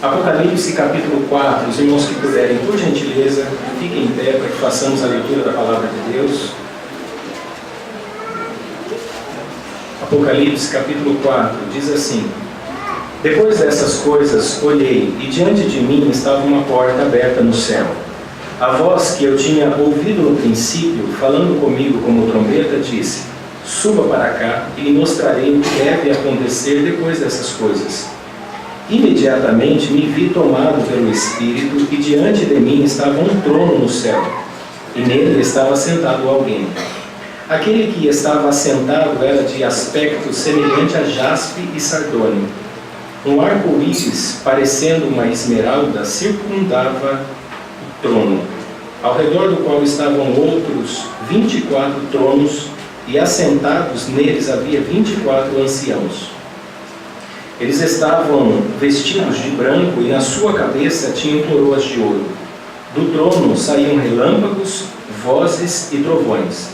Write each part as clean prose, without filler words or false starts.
Apocalipse capítulo 4, os irmãos que puderem, por gentileza, fiquem em pé para que façamos a leitura da palavra de Deus. Apocalipse capítulo 4 diz assim: Depois dessas coisas olhei, e diante de mim estava uma porta aberta no céu. A voz que eu tinha ouvido no princípio, falando comigo como trombeta, disse: Suba para cá e lhe mostrarei o que deve acontecer depois dessas coisas. Imediatamente me vi tomado pelo Espírito, e diante de mim estava um trono no céu, e nele estava sentado alguém. Aquele que estava assentado era de aspecto semelhante a jaspe e sardônio. Um arco-íris, parecendo uma esmeralda, circundava o trono, ao redor do qual estavam outros 24 tronos, e assentados neles havia 24 anciãos. Eles estavam vestidos de branco, e na sua cabeça tinham coroas de ouro. Do trono saíam relâmpagos, vozes e trovões.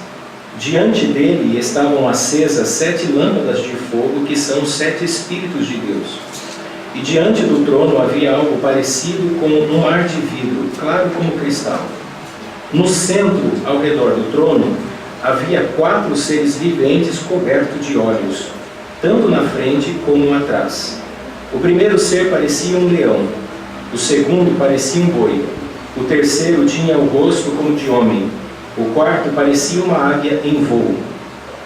Diante dele estavam acesas 7 lâmpadas de fogo, que são 7 Espíritos de Deus. E diante do trono havia algo parecido com um mar de vidro, claro como cristal. No centro, ao redor do trono, havia 4 seres viventes cobertos de olhos, tanto na frente como atrás. O primeiro ser parecia um leão, o segundo parecia um boi, o terceiro tinha o rosto como de homem, o quarto parecia uma águia em voo.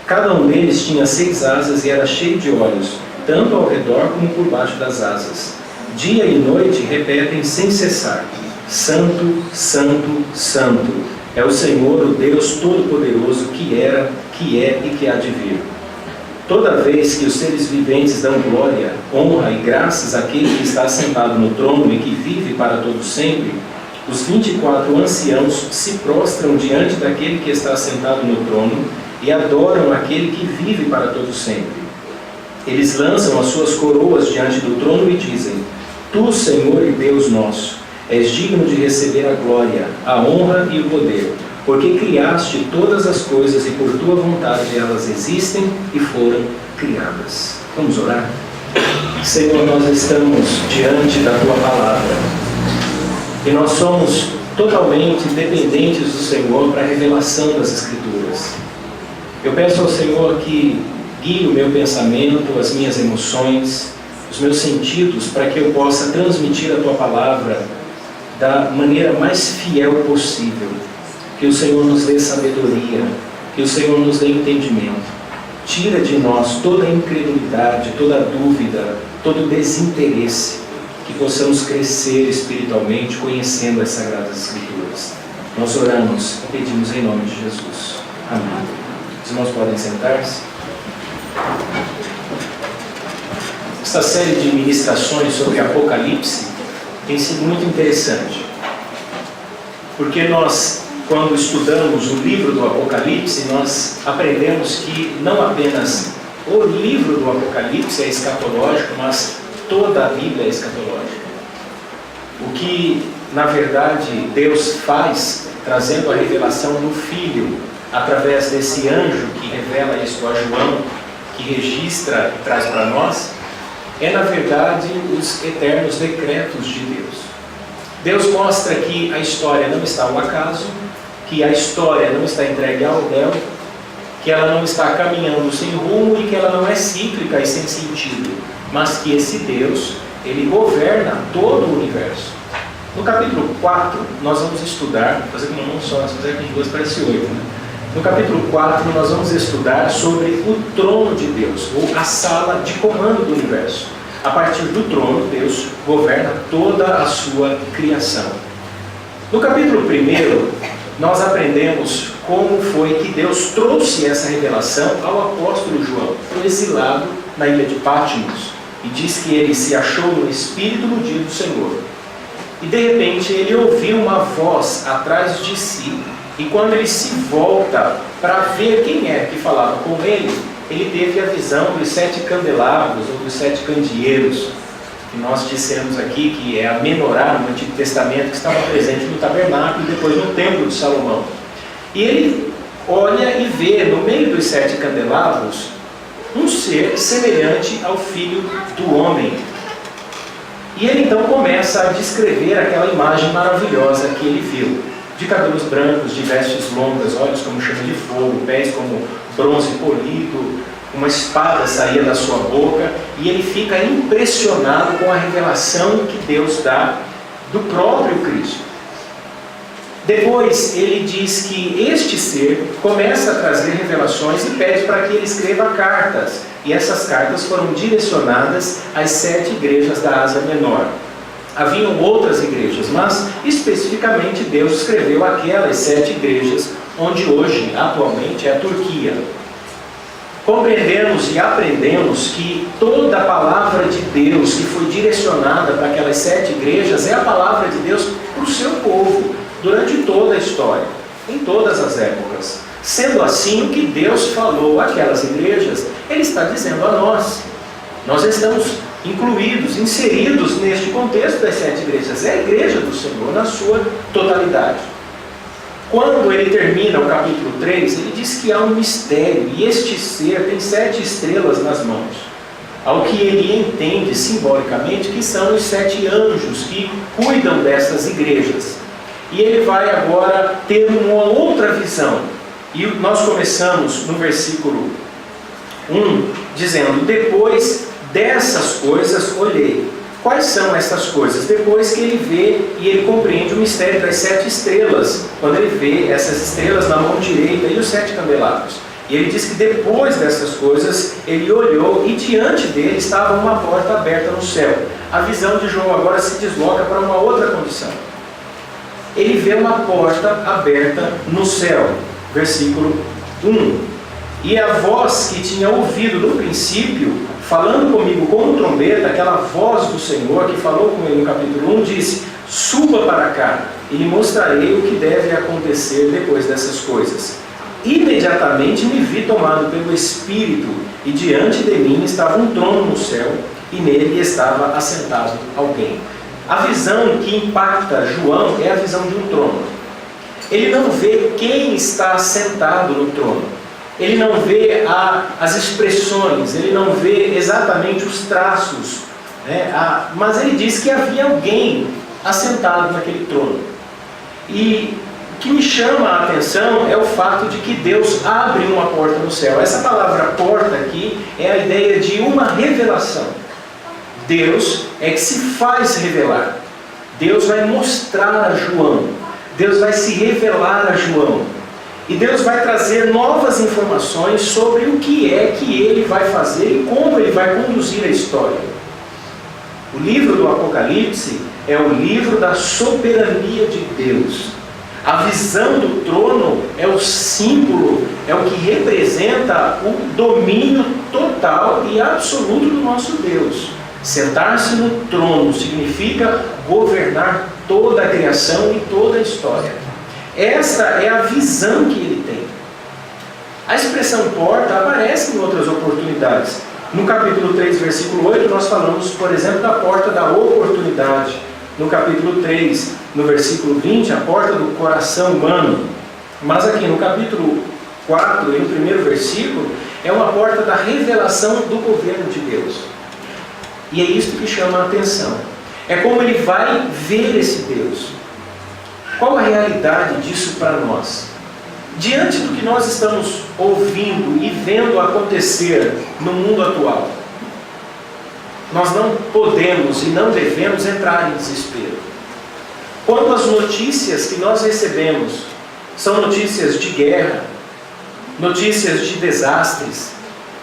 Cada um deles tinha 6 asas e era cheio de olhos, tanto ao redor como por baixo das asas. Dia e noite repetem sem cessar: Santo, Santo, Santo, é o Senhor, o Deus Todo-Poderoso, que era, que é e que há de vir. Toda vez que os seres viventes dão glória, honra e graças àquele que está sentado no trono e que vive para todo sempre, os 24 anciãos se prostram diante daquele que está sentado no trono e adoram aquele que vive para todo sempre. Eles lançam as suas coroas diante do trono e dizem: Tu, Senhor e Deus nosso, és digno de receber a glória, a honra e o poder, porque criaste todas as coisas e por tua vontade elas existem e foram criadas. Vamos orar? Senhor, nós estamos diante da tua palavra e nós somos totalmente dependentes do Senhor para a revelação das Escrituras. Eu peço ao Senhor que guie o meu pensamento, as minhas emoções, os meus sentidos, para que eu possa transmitir a tua palavra da maneira mais fiel possível. Que o Senhor nos dê sabedoria, que o Senhor nos dê entendimento. Tira de nós toda a incredulidade, toda a dúvida, todo o desinteresse, que possamos crescer espiritualmente conhecendo as Sagradas Escrituras. Nós oramos e pedimos em nome de Jesus. Amém. Os irmãos podem sentar-se. Esta série de ministrações sobre Apocalipse tem sido muito interessante, porque nós, quando estudamos o livro do Apocalipse, nós aprendemos que não apenas o livro do Apocalipse é escatológico, mas toda a Bíblia é escatológica. O que, na verdade, Deus faz, trazendo a revelação do Filho, através desse anjo que revela isso a João, que registra e traz para nós, é, na verdade, os eternos decretos de Deus. Deus mostra que a história não está ao acaso, que a história não está entregue ao Léo, que ela não está caminhando sem rumo e que ela não é cíclica e sem sentido, mas que esse Deus, ele governa todo o universo. No capítulo 4, nós vamos estudar, fazer com uma mão só, se fizer com duas parece 8, né? No capítulo 4, nós vamos estudar sobre o trono de Deus, ou a sala de comando do universo. A partir do trono, Deus governa toda a sua criação. No capítulo 1, nós aprendemos como foi que Deus trouxe essa revelação ao apóstolo João, exilado na ilha de Patmos, e diz que ele se achou no Espírito no dia do Senhor. E de repente ele ouviu uma voz atrás de si, e quando ele se volta para ver quem é que falava com ele, ele teve a visão dos 7 candelabros, ou dos 7 candeeiros, que nós dissemos aqui que é a menorá no Antigo Testamento, que estava presente no tabernáculo e depois no templo de Salomão. E ele olha e vê no meio dos 7 candelabros um ser semelhante ao Filho do Homem. E ele então começa a descrever aquela imagem maravilhosa que ele viu, de cabelos brancos, de vestes longas, olhos como chama de fogo, pés como bronze polido, uma espada saía da sua boca, e ele fica impressionado com a revelação que Deus dá do próprio Cristo. Depois ele diz que este ser começa a trazer revelações e pede para que ele escreva cartas. E essas cartas foram direcionadas às 7 igrejas da Ásia Menor. Haviam outras igrejas, mas especificamente Deus escreveu aquelas 7 igrejas, onde hoje, atualmente, é a Turquia. Compreendemos e aprendemos que toda a palavra de Deus que foi direcionada para aquelas 7 igrejas é a palavra de Deus para o seu povo, durante toda a história, em todas as épocas. Sendo assim, o que Deus falou àquelas igrejas, Ele está dizendo a nós. Nós estamos incluídos, inseridos neste contexto das 7 igrejas. É a igreja do Senhor na sua totalidade. Quando ele termina o capítulo 3, ele diz que há um mistério, e este ser tem 7 estrelas nas mãos. Ao que ele entende simbolicamente que são os 7 anjos que cuidam dessas igrejas. E ele vai agora ter uma outra visão. E nós começamos no versículo 1, dizendo: depois dessas coisas olhei. Quais são essas coisas? Depois que ele vê e ele compreende o mistério das 7 estrelas, quando ele vê essas estrelas na mão direita e os 7 candelabros. E ele diz que depois dessas coisas, ele olhou e diante dele estava uma porta aberta no céu. A visão de João agora se desloca para uma outra condição. Ele vê uma porta aberta no céu. Versículo 1. E a voz que tinha ouvido no princípio, falando comigo com trombeta, aquela voz do Senhor que falou com ele no capítulo 1, disse: suba para cá, e lhe mostrarei o que deve acontecer depois dessas coisas. Imediatamente me vi tomado pelo Espírito, e diante de mim estava um trono no céu, e nele estava assentado alguém. A visão que impacta João é a visão de um trono. Ele não vê quem está sentado no trono. Ele não vê as expressões, ele não vê exatamente os traços, né? Mas ele diz que havia alguém assentado naquele trono. E o que me chama a atenção é o fato de que Deus abre uma porta no céu. Essa palavra porta aqui é a ideia de uma revelação. Deus é que se faz revelar. Deus vai mostrar a João. Deus vai se revelar a João. E Deus vai trazer novas informações sobre o que é que Ele vai fazer e como Ele vai conduzir a história. O livro do Apocalipse é o livro da soberania de Deus. A visão do trono é o símbolo, é o que representa o domínio total e absoluto do nosso Deus. Sentar-se no trono significa governar toda a criação e toda a história. Esta é a visão que ele tem. A expressão porta aparece em outras oportunidades. No capítulo 3, versículo 8, nós falamos, por exemplo, da porta da oportunidade. No capítulo 3, no versículo 20, a porta do coração humano. Mas aqui no capítulo 4, e no primeiro versículo, é uma porta da revelação do governo de Deus. E é isso que chama a atenção. É como ele vai ver esse Deus. Qual a realidade disso para nós? Diante do que nós estamos ouvindo e vendo acontecer no mundo atual, nós não podemos e não devemos entrar em desespero. Quando as notícias que nós recebemos são notícias de guerra, notícias de desastres,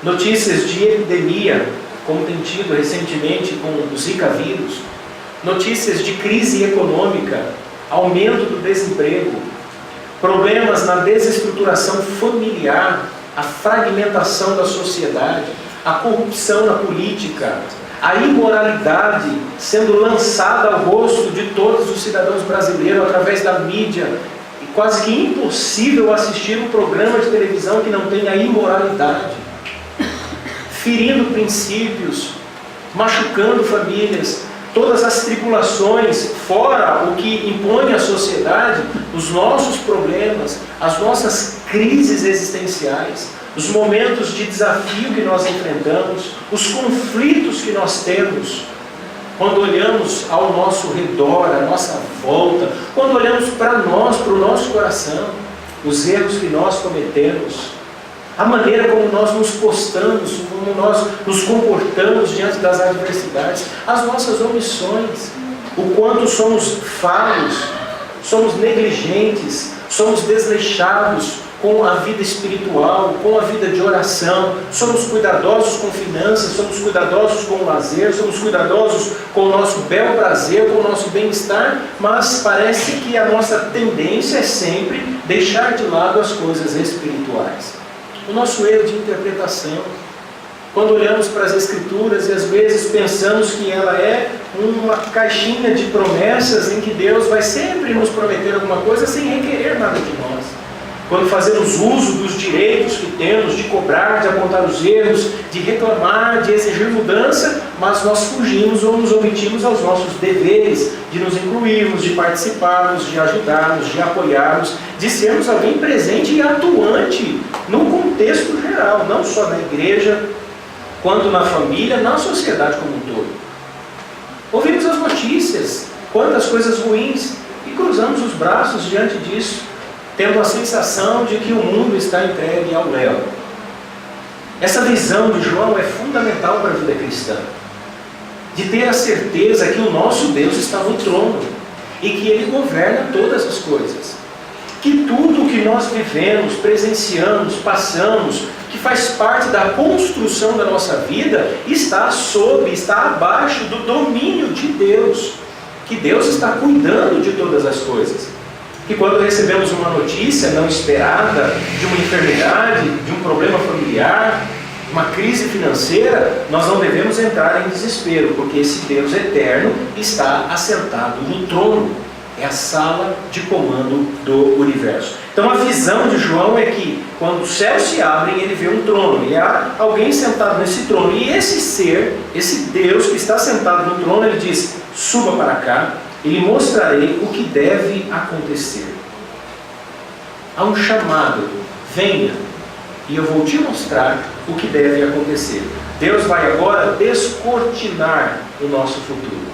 notícias de epidemia, como tem tido recentemente com o Zika vírus, notícias de crise econômica, aumento do desemprego, problemas na desestruturação familiar, a fragmentação da sociedade, a corrupção na política, a imoralidade sendo lançada ao rosto de todos os cidadãos brasileiros através da mídia, e quase que impossível assistir um programa de televisão que não tenha imoralidade, ferindo princípios, machucando famílias, todas as tribulações, fora o que impõe à sociedade, os nossos problemas, as nossas crises existenciais, os momentos de desafio que nós enfrentamos, os conflitos que nós temos. quando olhamos ao nosso redor, à nossa volta, quando olhamos para nós, para o nosso coração, os erros que nós cometemos, a maneira como nós nos postamos, como nós nos comportamos diante das adversidades, as nossas omissões, o quanto somos falhos, somos negligentes, somos desleixados com a vida espiritual, com a vida de oração, somos cuidadosos com finanças, somos cuidadosos com o lazer, somos cuidadosos com o nosso bel prazer, com o nosso bem-estar, mas parece que a nossa tendência é sempre deixar de lado as coisas espirituais. O nosso erro de interpretação, quando olhamos para as Escrituras e às vezes pensamos que ela é uma caixinha de promessas em que Deus vai sempre nos prometer alguma coisa sem requerer nada de nós. Quando fazemos uso dos direitos que temos de cobrar, de apontar os erros, de reclamar, de exigir mudança, mas nós fugimos ou nos omitimos aos nossos deveres, de nos incluirmos, de participarmos, de ajudarmos, de apoiarmos, de sermos alguém presente e atuante no contexto geral, não só na igreja, quanto na família, na sociedade como um todo. Ouvimos as notícias, quantas coisas ruins, e cruzamos os braços diante disso, tendo a sensação de que o mundo está entregue ao léu. Essa visão de João é fundamental para a vida cristã, de ter a certeza que o nosso Deus está no trono e que Ele governa todas as coisas. Que tudo o que nós vivemos, presenciamos, passamos, que faz parte da construção da nossa vida, está abaixo do domínio de Deus. Que Deus está cuidando de todas as coisas. Que quando recebemos uma notícia não esperada, de uma enfermidade, de um problema familiar, uma crise financeira, nós não devemos entrar em desespero, porque esse Deus eterno está assentado no trono. É a sala de comando do universo. Então a visão de João é que quando os céus se abrem, ele vê um trono, e há alguém sentado nesse trono, e esse ser, esse Deus que está sentado no trono, ele diz: suba para cá, e lhe mostrarei o que deve acontecer. Há um chamado: venha, e eu vou te mostrar o que deve acontecer. Deus vai agora descortinar o nosso futuro.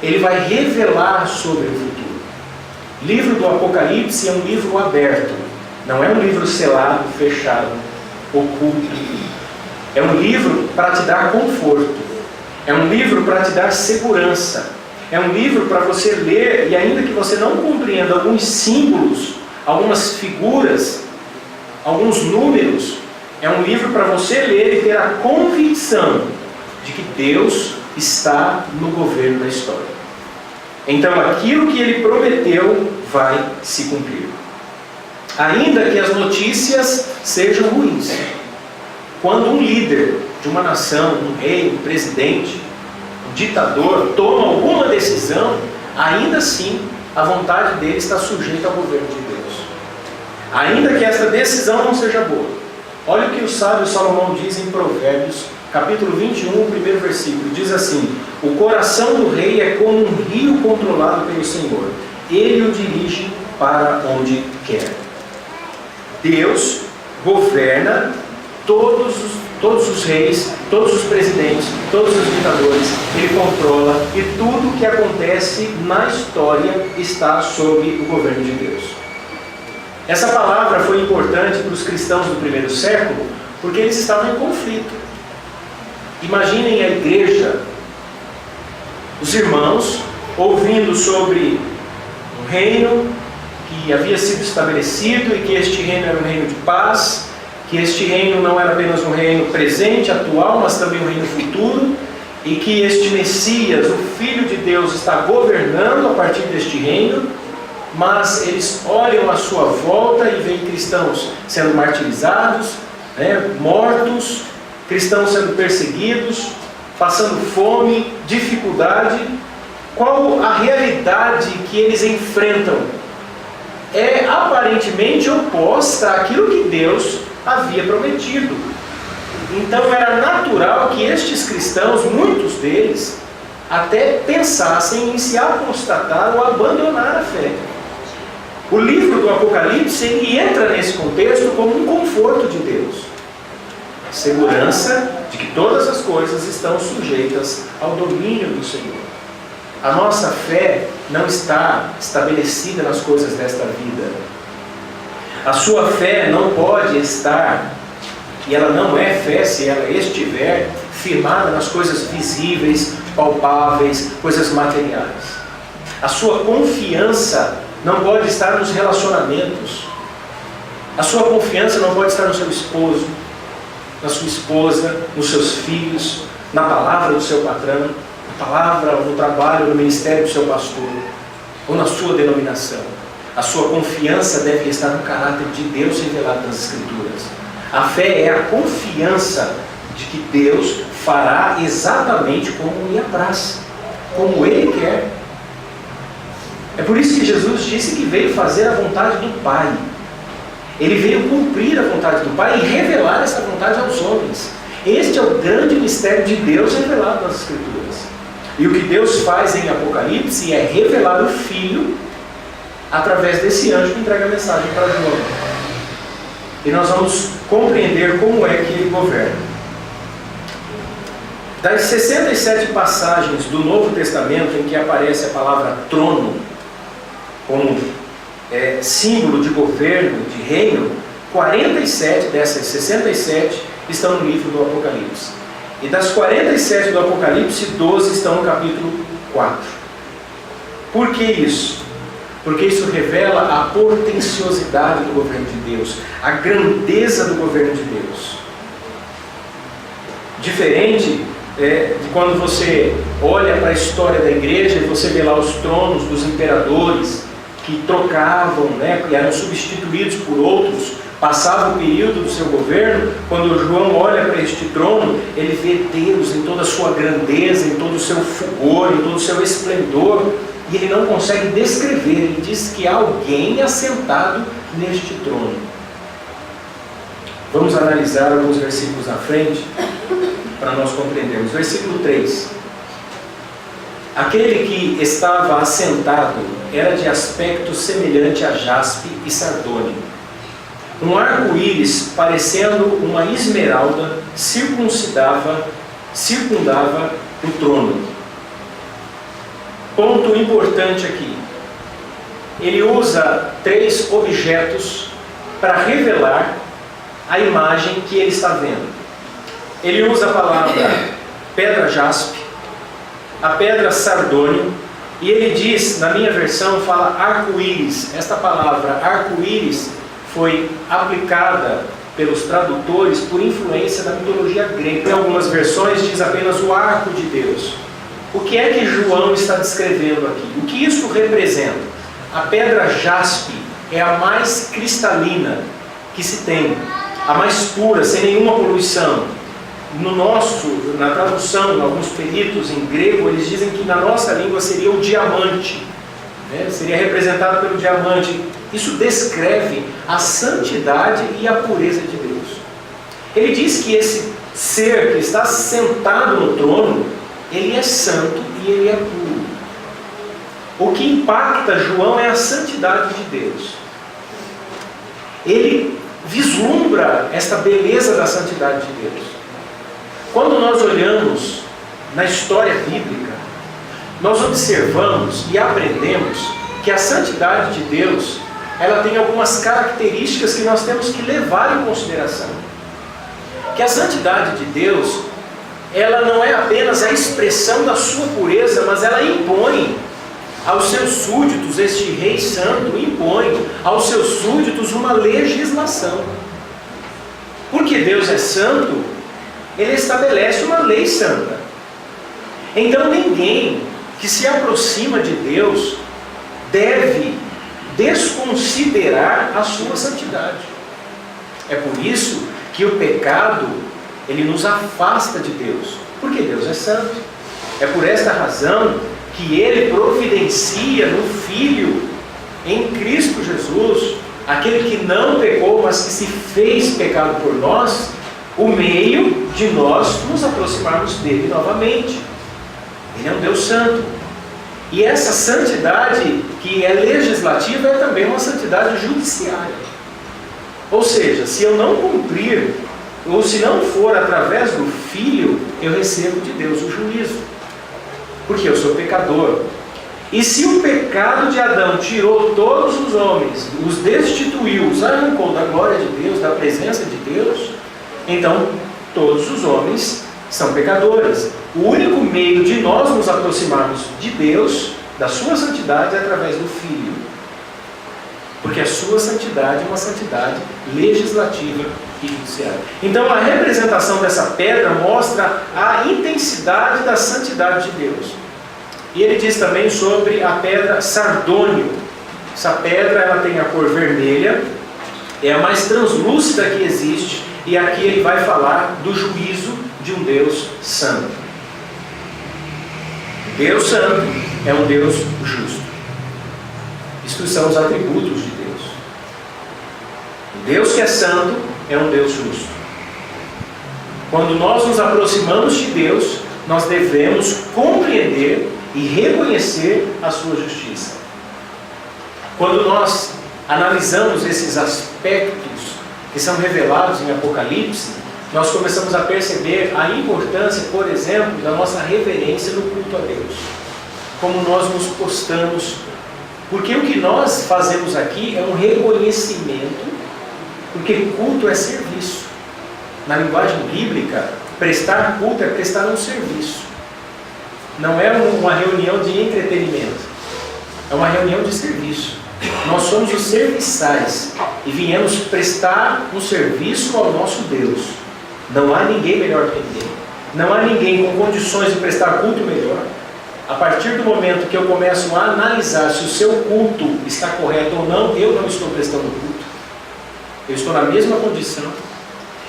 Ele vai revelar sobre o futuro. O livro do Apocalipse é um livro aberto, não é um livro selado, fechado, oculto. É um livro para te dar conforto, é um livro para te dar segurança, é um livro para você ler, e ainda que você não compreenda alguns símbolos, algumas figuras, alguns números, é um livro para você ler e ter a convicção de que Deus está no governo da história. Então aquilo que Ele prometeu vai se cumprir. Ainda que as notícias sejam ruins, quando um líder de uma nação, um rei, um presidente, um ditador, toma alguma decisão, ainda assim a vontade dele está sujeita ao governo de Deus. Ainda que essa decisão não seja boa. Olha o que o sábio Salomão diz em Provérbios, capítulo 21, o primeiro versículo, diz assim: o coração do rei é como um rio controlado pelo Senhor, Ele o dirige para onde quer. Deus governa todos os reis, todos os presidentes, todos os ditadores, Ele controla, e tudo o que acontece na história está sob o governo de Deus. Essa palavra foi importante para os cristãos do primeiro século, porque eles estavam em conflito. Imaginem a igreja, os irmãos, ouvindo sobre um reino que havia sido estabelecido e que este reino era um reino de paz, que este reino não era apenas um reino presente, atual, mas também um reino futuro, e que este Messias, o Filho de Deus, está governando a partir deste reino, mas eles olham à sua volta e veem cristãos sendo martirizados, mortos, cristãos sendo perseguidos, passando fome, dificuldade. Qual a realidade que eles enfrentam? É aparentemente oposta àquilo que Deus havia prometido. Então era natural que estes cristãos, muitos deles, até pensassem em se apostatar ou abandonar a fé. O livro do Apocalipse, ele entra nesse contexto como um conforto de Deus. Segurança de que todas as coisas estão sujeitas ao domínio do Senhor. A nossa fé não está estabelecida nas coisas desta vida. A sua fé não pode estar, e ela não é fé se ela estiver firmada nas coisas visíveis, palpáveis, coisas materiais. A sua confiança não pode estar nos relacionamentos. A sua confiança não pode estar no seu esposo, na sua esposa, nos seus filhos, na palavra do seu patrão, na palavra, no trabalho, no ministério do seu pastor, ou na sua denominação. A sua confiança deve estar no caráter de Deus revelado nas Escrituras. A fé é a confiança de que Deus fará exatamente como lhe apraz, como Ele quer. É por isso que Jesus disse que veio fazer a vontade do Pai. Ele veio cumprir a vontade do Pai e revelar essa vontade aos homens. Este é o grande mistério de Deus revelado nas Escrituras. E o que Deus faz em Apocalipse é revelar o Filho através desse anjo que entrega a mensagem para João. E nós vamos compreender como é que ele governa. Das 67 passagens do Novo Testamento em que aparece a palavra trono como símbolo de governo, de reino, 47 dessas 67 estão no livro do Apocalipse. E das 47 do Apocalipse, 12 estão no capítulo 4. Por que isso? Porque isso revela a potenciosidade do governo de Deus, a grandeza do governo de Deus. Diferente de quando você olha para a história da igreja e você vê lá os tronos dos imperadores que trocavam, que eram substituídos por outros, passava o período do seu governo. Quando João olha para este trono, ele vê Deus em toda a sua grandeza, em todo o seu fulgor, em todo o seu esplendor, e ele não consegue descrever. Ele diz que há alguém assentado neste trono. Vamos analisar alguns versículos à frente para nós compreendermos. Versículo 3. Aquele que estava assentado era de aspecto semelhante a jaspe e sardônio. Um arco-íris, parecendo uma esmeralda, circundava o trono. Ponto importante aqui. Ele usa 3 objetos para revelar a imagem que ele está vendo. Ele usa a palavra pedra jaspe, a pedra sardônio, e ele diz, na minha versão, fala arco-íris. Esta palavra arco-íris foi aplicada pelos tradutores por influência da mitologia grega. Em algumas versões diz apenas o arco de Deus. O que é que João está descrevendo aqui? O que isso representa? A pedra jaspe é a mais cristalina que se tem, a mais pura, sem nenhuma poluição. Na tradução, alguns peritos em grego, eles dizem que na nossa língua seria o diamante, seria representado pelo diamante. Isso descreve a santidade e a pureza de Deus. Ele diz que esse ser que está sentado no trono, ele é santo e ele é puro. O que impacta João é a santidade de Deus. Ele vislumbra esta beleza da santidade de Deus. Quando nós olhamos na história bíblica, nós observamos e aprendemos que a santidade de Deus, ela tem algumas características que nós temos que levar em consideração. Que a santidade de Deus, ela não é apenas a expressão da sua pureza, mas ela impõe aos seus súditos, este rei santo impõe aos seus súditos uma legislação. Porque Deus é santo, Ele estabelece uma lei santa. Então ninguém que se aproxima de Deus deve desconsiderar a sua santidade. É por isso que o pecado, ele nos afasta de Deus, porque Deus é santo. É por esta razão que Ele providencia no Filho, em Cristo Jesus, aquele que não pecou, mas que se fez pecado por nós, o meio de nós nos aproximarmos dele novamente. Ele é um Deus santo. E essa santidade que é legislativa é também uma santidade judiciária. Ou seja, se eu não cumprir ou se não for através do Filho, eu recebo de Deus o juízo. Porque eu sou pecador. E se o pecado de Adão tirou todos os homens, os destituiu, os arrancou da glória de Deus, da presença de Deus, então todos os homens são pecadores. O único meio de nós nos aproximarmos de Deus, da sua santidade, é através do Filho. Porque a sua santidade é uma santidade legislativa e judiciária. Então a representação dessa pedra mostra a intensidade da santidade de Deus. E ele diz também sobre a pedra sardônio. Essa pedra ela tem a cor vermelha, é a mais translúcida que existe, e aqui ele vai falar do juízo de um Deus santo. Deus santo é um Deus justo. Isto são os atributos de Deus. O Deus que é santo é um Deus justo. Quando nós nos aproximamos de Deus, nós devemos compreender e reconhecer a sua justiça. Quando nós analisamos esses aspectos que são revelados em Apocalipse, nós começamos a perceber a importância, por exemplo, da nossa reverência no culto a Deus. Como nós nos postamos. Porque o que nós fazemos aqui é um reconhecimento, porque culto é serviço. Na linguagem bíblica, prestar culto é prestar um serviço. Não é uma reunião de entretenimento, é uma reunião de serviço. Nós somos os serviçais e viemos prestar um serviço ao nosso Deus. Não há ninguém melhor que ninguém. Não há ninguém com condições de prestar culto melhor. A partir do momento que eu começo a analisar se o seu culto está correto ou não, eu não estou prestando culto. Eu estou na mesma condição.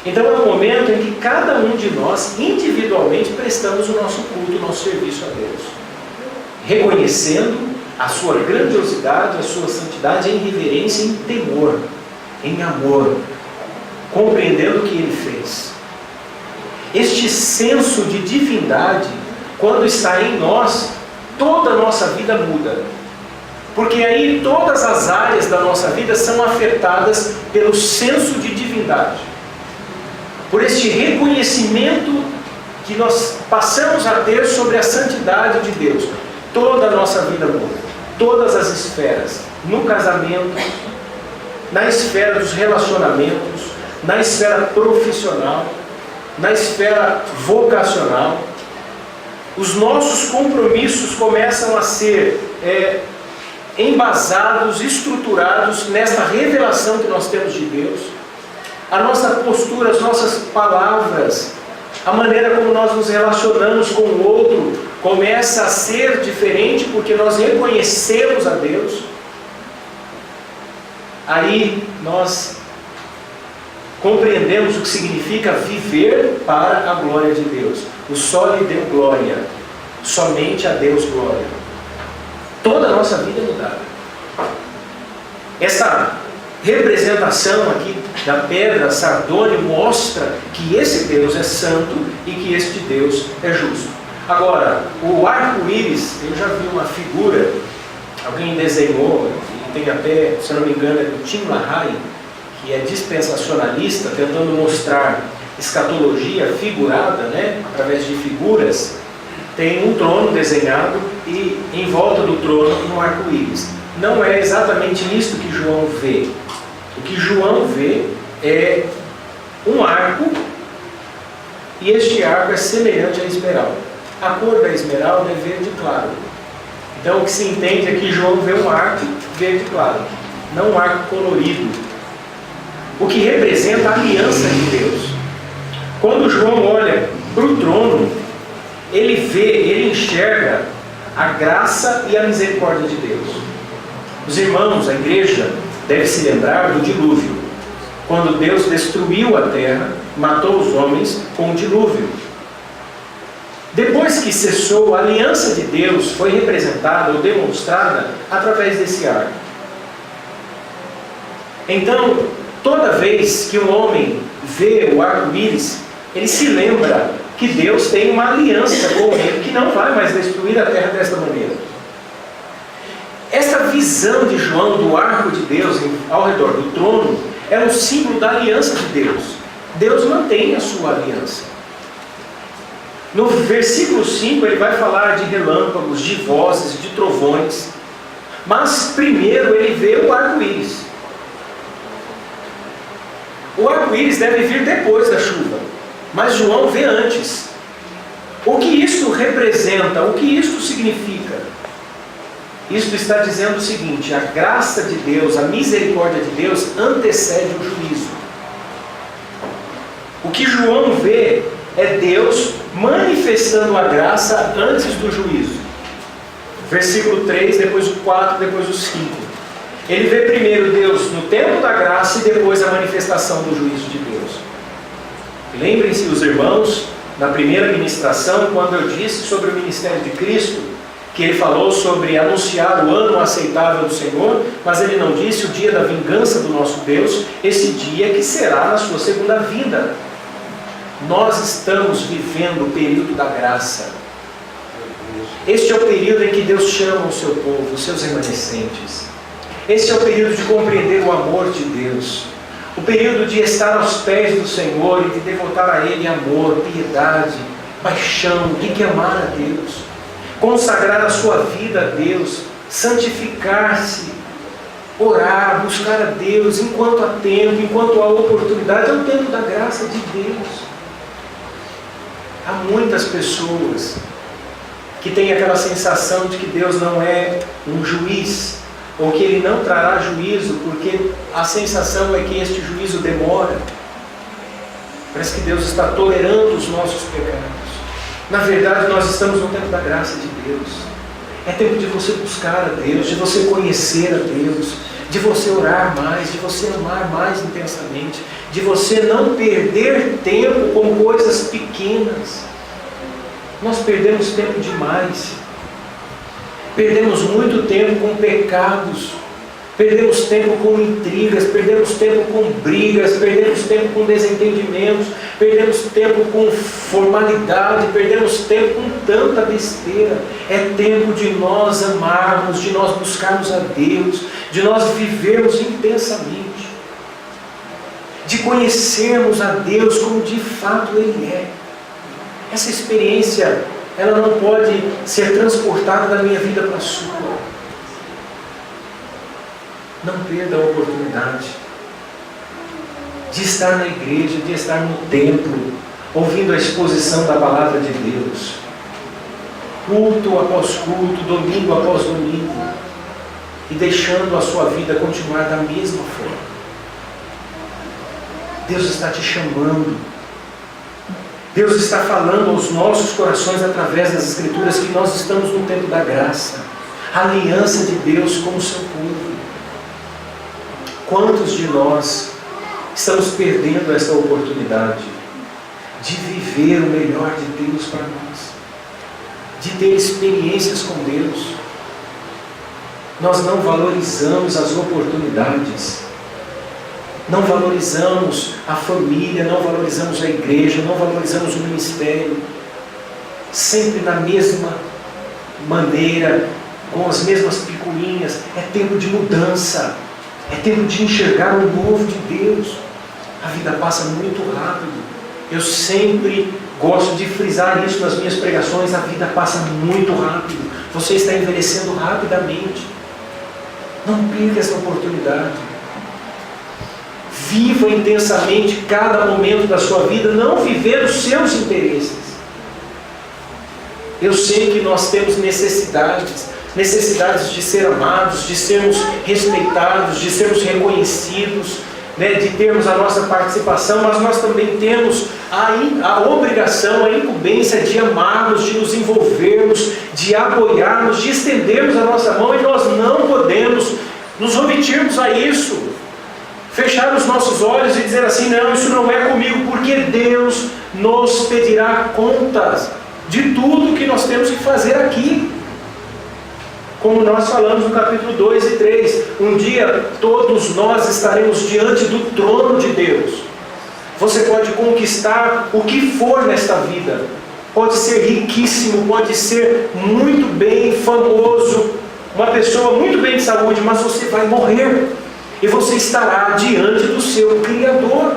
Então é o momento em que cada um de nós, individualmente, prestamos o nosso culto, o nosso serviço a Deus. Reconhecendo a sua grandiosidade, a sua santidade em reverência, em temor, em amor, compreendendo o que Ele fez. Este senso de divindade, quando está em nós, toda a nossa vida muda. Porque aí todas as áreas da nossa vida são afetadas pelo senso de divindade. Por este reconhecimento que nós passamos a ter sobre a santidade de Deus. Toda a nossa vida muda. Todas as esferas. No casamento, na esfera dos relacionamentos, na esfera profissional, na esfera vocacional. Os nossos compromissos começam a ser embasados, estruturados nesta revelação que nós temos de Deus. A nossa postura, as nossas palavras, a maneira como nós nos relacionamos com o outro começa a ser diferente porque nós reconhecemos a Deus. Aí nós compreendemos o que significa viver para a glória de Deus. O só lhe deu glória, somente a Deus glória. Toda a nossa vida é mudada. Essa representação aqui da pedra sardônio mostra que esse Deus é santo e que este Deus é justo. Agora, o arco-íris, eu já vi uma figura, alguém desenhou, e tem até, se eu não me engano, é do Tim LaHaye, que é dispensacionalista, tentando mostrar escatologia figurada, né, através de figuras. Tem um trono desenhado e em volta do trono um arco-íris. Não é exatamente isso que João vê. O que João vê é um arco, e este arco é semelhante à esmeralda. A cor da esmeralda é verde claro. Então o que se entende é que João vê um arco verde claro, não um arco colorido, o que representa a aliança de Deus. Quando João olha para o trono, ele vê, ele enxerga a graça e a misericórdia de Deus. Os irmãos, a igreja, deve se lembrar do dilúvio, quando Deus destruiu a terra, matou os homens com o dilúvio. Depois que cessou, a aliança de Deus foi representada ou demonstrada através desse arco. Então, toda vez que um homem vê o arco-íris, ele se lembra que Deus tem uma aliança com ele, que não vai mais destruir a terra desta maneira. Esta visão de João do arco de Deus ao redor do trono é um símbolo da aliança de Deus. Deus mantém a sua aliança. No versículo 5 ele vai falar de relâmpagos, de vozes, de trovões. Mas primeiro ele vê o arco-íris. O arco-íris deve vir depois da chuva, mas João vê antes. O que isto representa? O que isto significa? Isto está dizendo o seguinte: a graça de Deus, a misericórdia de Deus antecede o juízo. O que João vê é Deus manifestando a graça antes do juízo. Versículo 3, depois o 4, depois o 5. Ele vê primeiro Deus no tempo da graça e depois a manifestação do juízo de Deus. Lembrem-se os irmãos, na primeira ministração, quando eu disse sobre o ministério de Cristo, que ele falou sobre anunciar o ano aceitável do Senhor, mas ele não disse o dia da vingança do nosso Deus, esse dia que será na sua segunda vinda. Nós estamos vivendo o período da graça. Este é o período em que Deus chama o seu povo, os seus remanescentes. Este é o período de compreender o amor de Deus. O período de estar aos pés do Senhor e de devotar a Ele amor, piedade, paixão, de que amar a Deus. Consagrar a sua vida a Deus, santificar-se, orar, buscar a Deus enquanto há tempo, enquanto há oportunidade. É o tempo da graça de Deus. Há muitas pessoas que têm aquela sensação de que Deus não é um juiz, ou que Ele não trará juízo, porque a sensação é que este juízo demora. Parece que Deus está tolerando os nossos pecados. Na verdade, nós estamos no tempo da graça de Deus. É tempo de você buscar a Deus, de você conhecer a Deus, de você orar mais, de você amar mais intensamente, de você não perder tempo com coisas pequenas. Nós perdemos tempo demais. Perdemos muito tempo com pecados, perdemos tempo com intrigas, perdemos tempo com brigas, perdemos tempo com desentendimentos, perdemos tempo com formalidade, perdemos tempo com tanta besteira. É tempo de nós amarmos, de nós buscarmos a Deus, de nós vivermos intensamente, de conhecermos a Deus como de fato Ele é. Essa experiência, ela não pode ser transportada da minha vida para a sua. Não perda a oportunidade de estar na igreja, de estar no templo, ouvindo a exposição da palavra de Deus, culto após culto, domingo após domingo, e deixando a sua vida continuar da mesma forma. Deus está te chamando. Deus está falando aos nossos corações através das Escrituras que nós estamos no tempo da graça, a aliança de Deus com o seu povo. Quantos de nós estamos perdendo essa oportunidade de viver o melhor de Deus para nós, de ter experiências com Deus? Nós não valorizamos as oportunidades, não valorizamos a família, não valorizamos a igreja, não valorizamos o ministério, sempre na mesma maneira, com as mesmas picuinhas. É tempo de mudança, é tempo de enxergar o novo de Deus. A vida passa muito rápido. Eu sempre gosto de frisar isso nas minhas pregações: a vida passa muito rápido. Você está envelhecendo rapidamente. Não perca essa oportunidade. Viva intensamente cada momento da sua vida, não viver os seus interesses. Eu sei que nós temos necessidades de ser amados, de sermos respeitados, de sermos reconhecidos, de termos a nossa participação, mas nós também temos a obrigação, a incumbência de amarmos, de nos envolvermos, de apoiarmos, de estendermos a nossa mão, e nós não podemos nos omitirmos a isso. Fechar os nossos olhos e dizer assim: não, isso não é comigo, porque Deus nos pedirá contas de tudo que nós temos que fazer aqui. Como nós falamos no capítulo 2 e 3, um dia todos nós estaremos diante do trono de Deus. Você pode conquistar o que for nesta vida, pode ser riquíssimo, pode ser muito bem famoso, uma pessoa muito bem de saúde, mas você vai morrer. E você estará diante do seu Criador.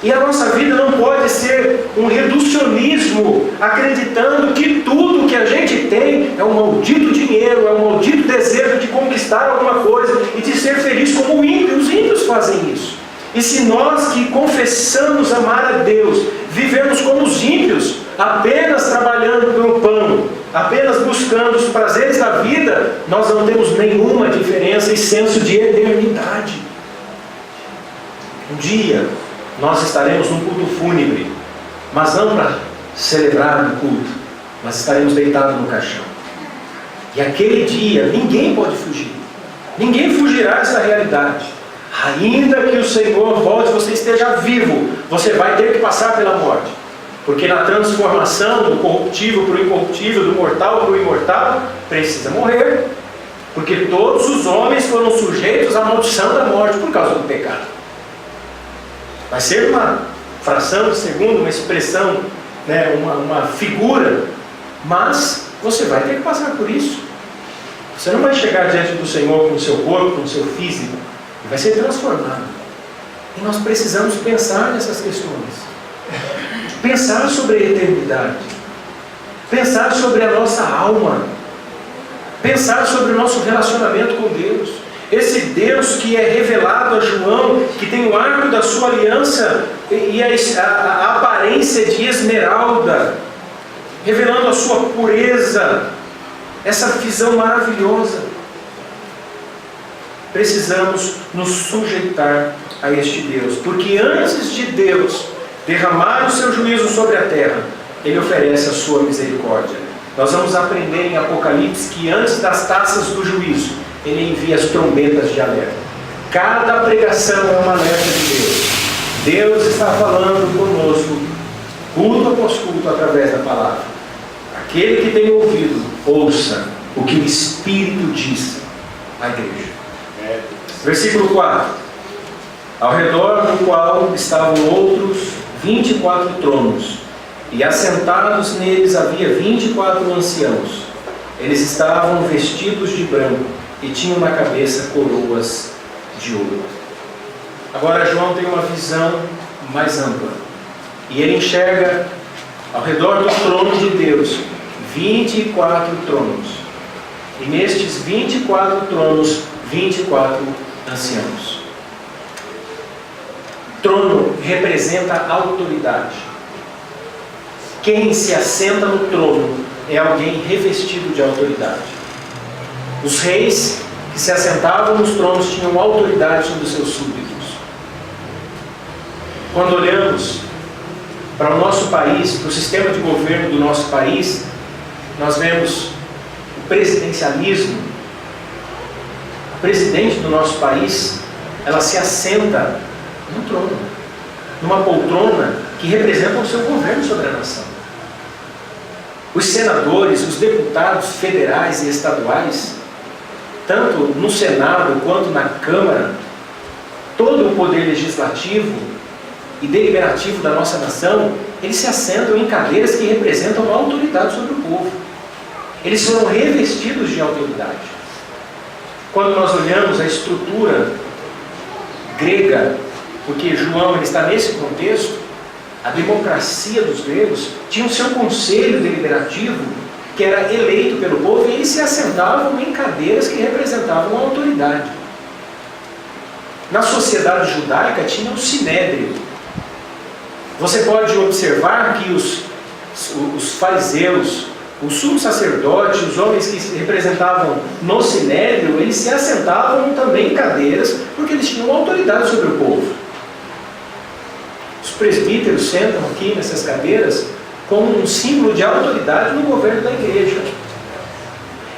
E a nossa vida não pode ser um reducionismo, acreditando que tudo que a gente tem é um maldito dinheiro, é um maldito desejo de conquistar alguma coisa e de ser feliz como o ímpio. Os ímpios fazem isso. E se nós que confessamos amar a Deus, vivemos como os ímpios, apenas trabalhando pelo pão, apenas buscando os prazeres da vida, nós não temos nenhuma diferença e senso de eternidade. Um dia nós estaremos num culto fúnebre, mas não para celebrar o culto, mas estaremos deitados no caixão. E aquele dia ninguém pode fugir, ninguém fugirá dessa realidade. Ainda que o Senhor volte, você esteja vivo, você vai ter que passar pela morte. Porque na transformação do corruptível para o incorruptível, do mortal para o imortal, precisa morrer. Porque todos os homens foram sujeitos à maldição da morte por causa do pecado. Vai ser uma fração de segundo, uma expressão, né, uma figura, mas você vai ter que passar por isso. Você não vai chegar diante do Senhor com o seu corpo, com o seu físico, e vai ser transformado. E nós precisamos pensar nessas questões. Pensar sobre a eternidade. Pensar sobre a nossa alma. Pensar sobre o nosso relacionamento com Deus. Esse Deus que é revelado a João, que tem o arco da sua aliança e a aparência de esmeralda, revelando a sua pureza, essa visão maravilhosa. Precisamos nos sujeitar a este Deus, porque antes de Deus derramar o seu juízo sobre a terra, Ele oferece a sua misericórdia. Nós vamos aprender em Apocalipse que antes das taças do juízo, Ele envia as trombetas de alerta. Cada pregação é uma alerta de Deus. Deus está falando conosco, culto após culto, através da palavra. Aquele que tem ouvido, ouça o que o Espírito diz à igreja. Versículo 4. Ao redor do qual estavam outros 24 tronos, e assentados neles havia 24 anciãos. Eles estavam vestidos de branco e tinham na cabeça coroas de ouro. Agora João tem uma visão mais ampla, e ele enxerga ao redor do trono de Deus 24 tronos, e nestes 24 tronos 24 anciãos. Trono representa autoridade. Quem se assenta no trono é alguém revestido de autoridade. Os reis que se assentavam nos tronos tinham autoridade sobre os seus súditos. Quando olhamos para o nosso país, para o sistema de governo do nosso país, nós vemos o presidencialismo. O presidente do nosso país, ela se assenta no trono, numa poltrona que representa o seu governo sobre a nação. Os senadores, os deputados federais e estaduais, tanto no Senado quanto na Câmara, todo o poder legislativo e deliberativo da nossa nação, eles se assentam em cadeiras que representam a autoridade sobre o povo. Eles foram revestidos de autoridade. Quando nós olhamos a estrutura grega, porque João ele está nesse contexto, a democracia dos gregos tinha o seu conselho deliberativo, que era eleito pelo povo, e eles se assentavam em cadeiras que representavam a autoridade. Na sociedade judaica tinha o sinédrio. Você pode observar que os fariseus, os sumos sacerdotes, os homens que representavam no sinédrio, eles se assentavam também em cadeiras, porque eles tinham autoridade sobre o povo. Os presbíteros sentam aqui nessas cadeiras como um símbolo de autoridade no governo da igreja.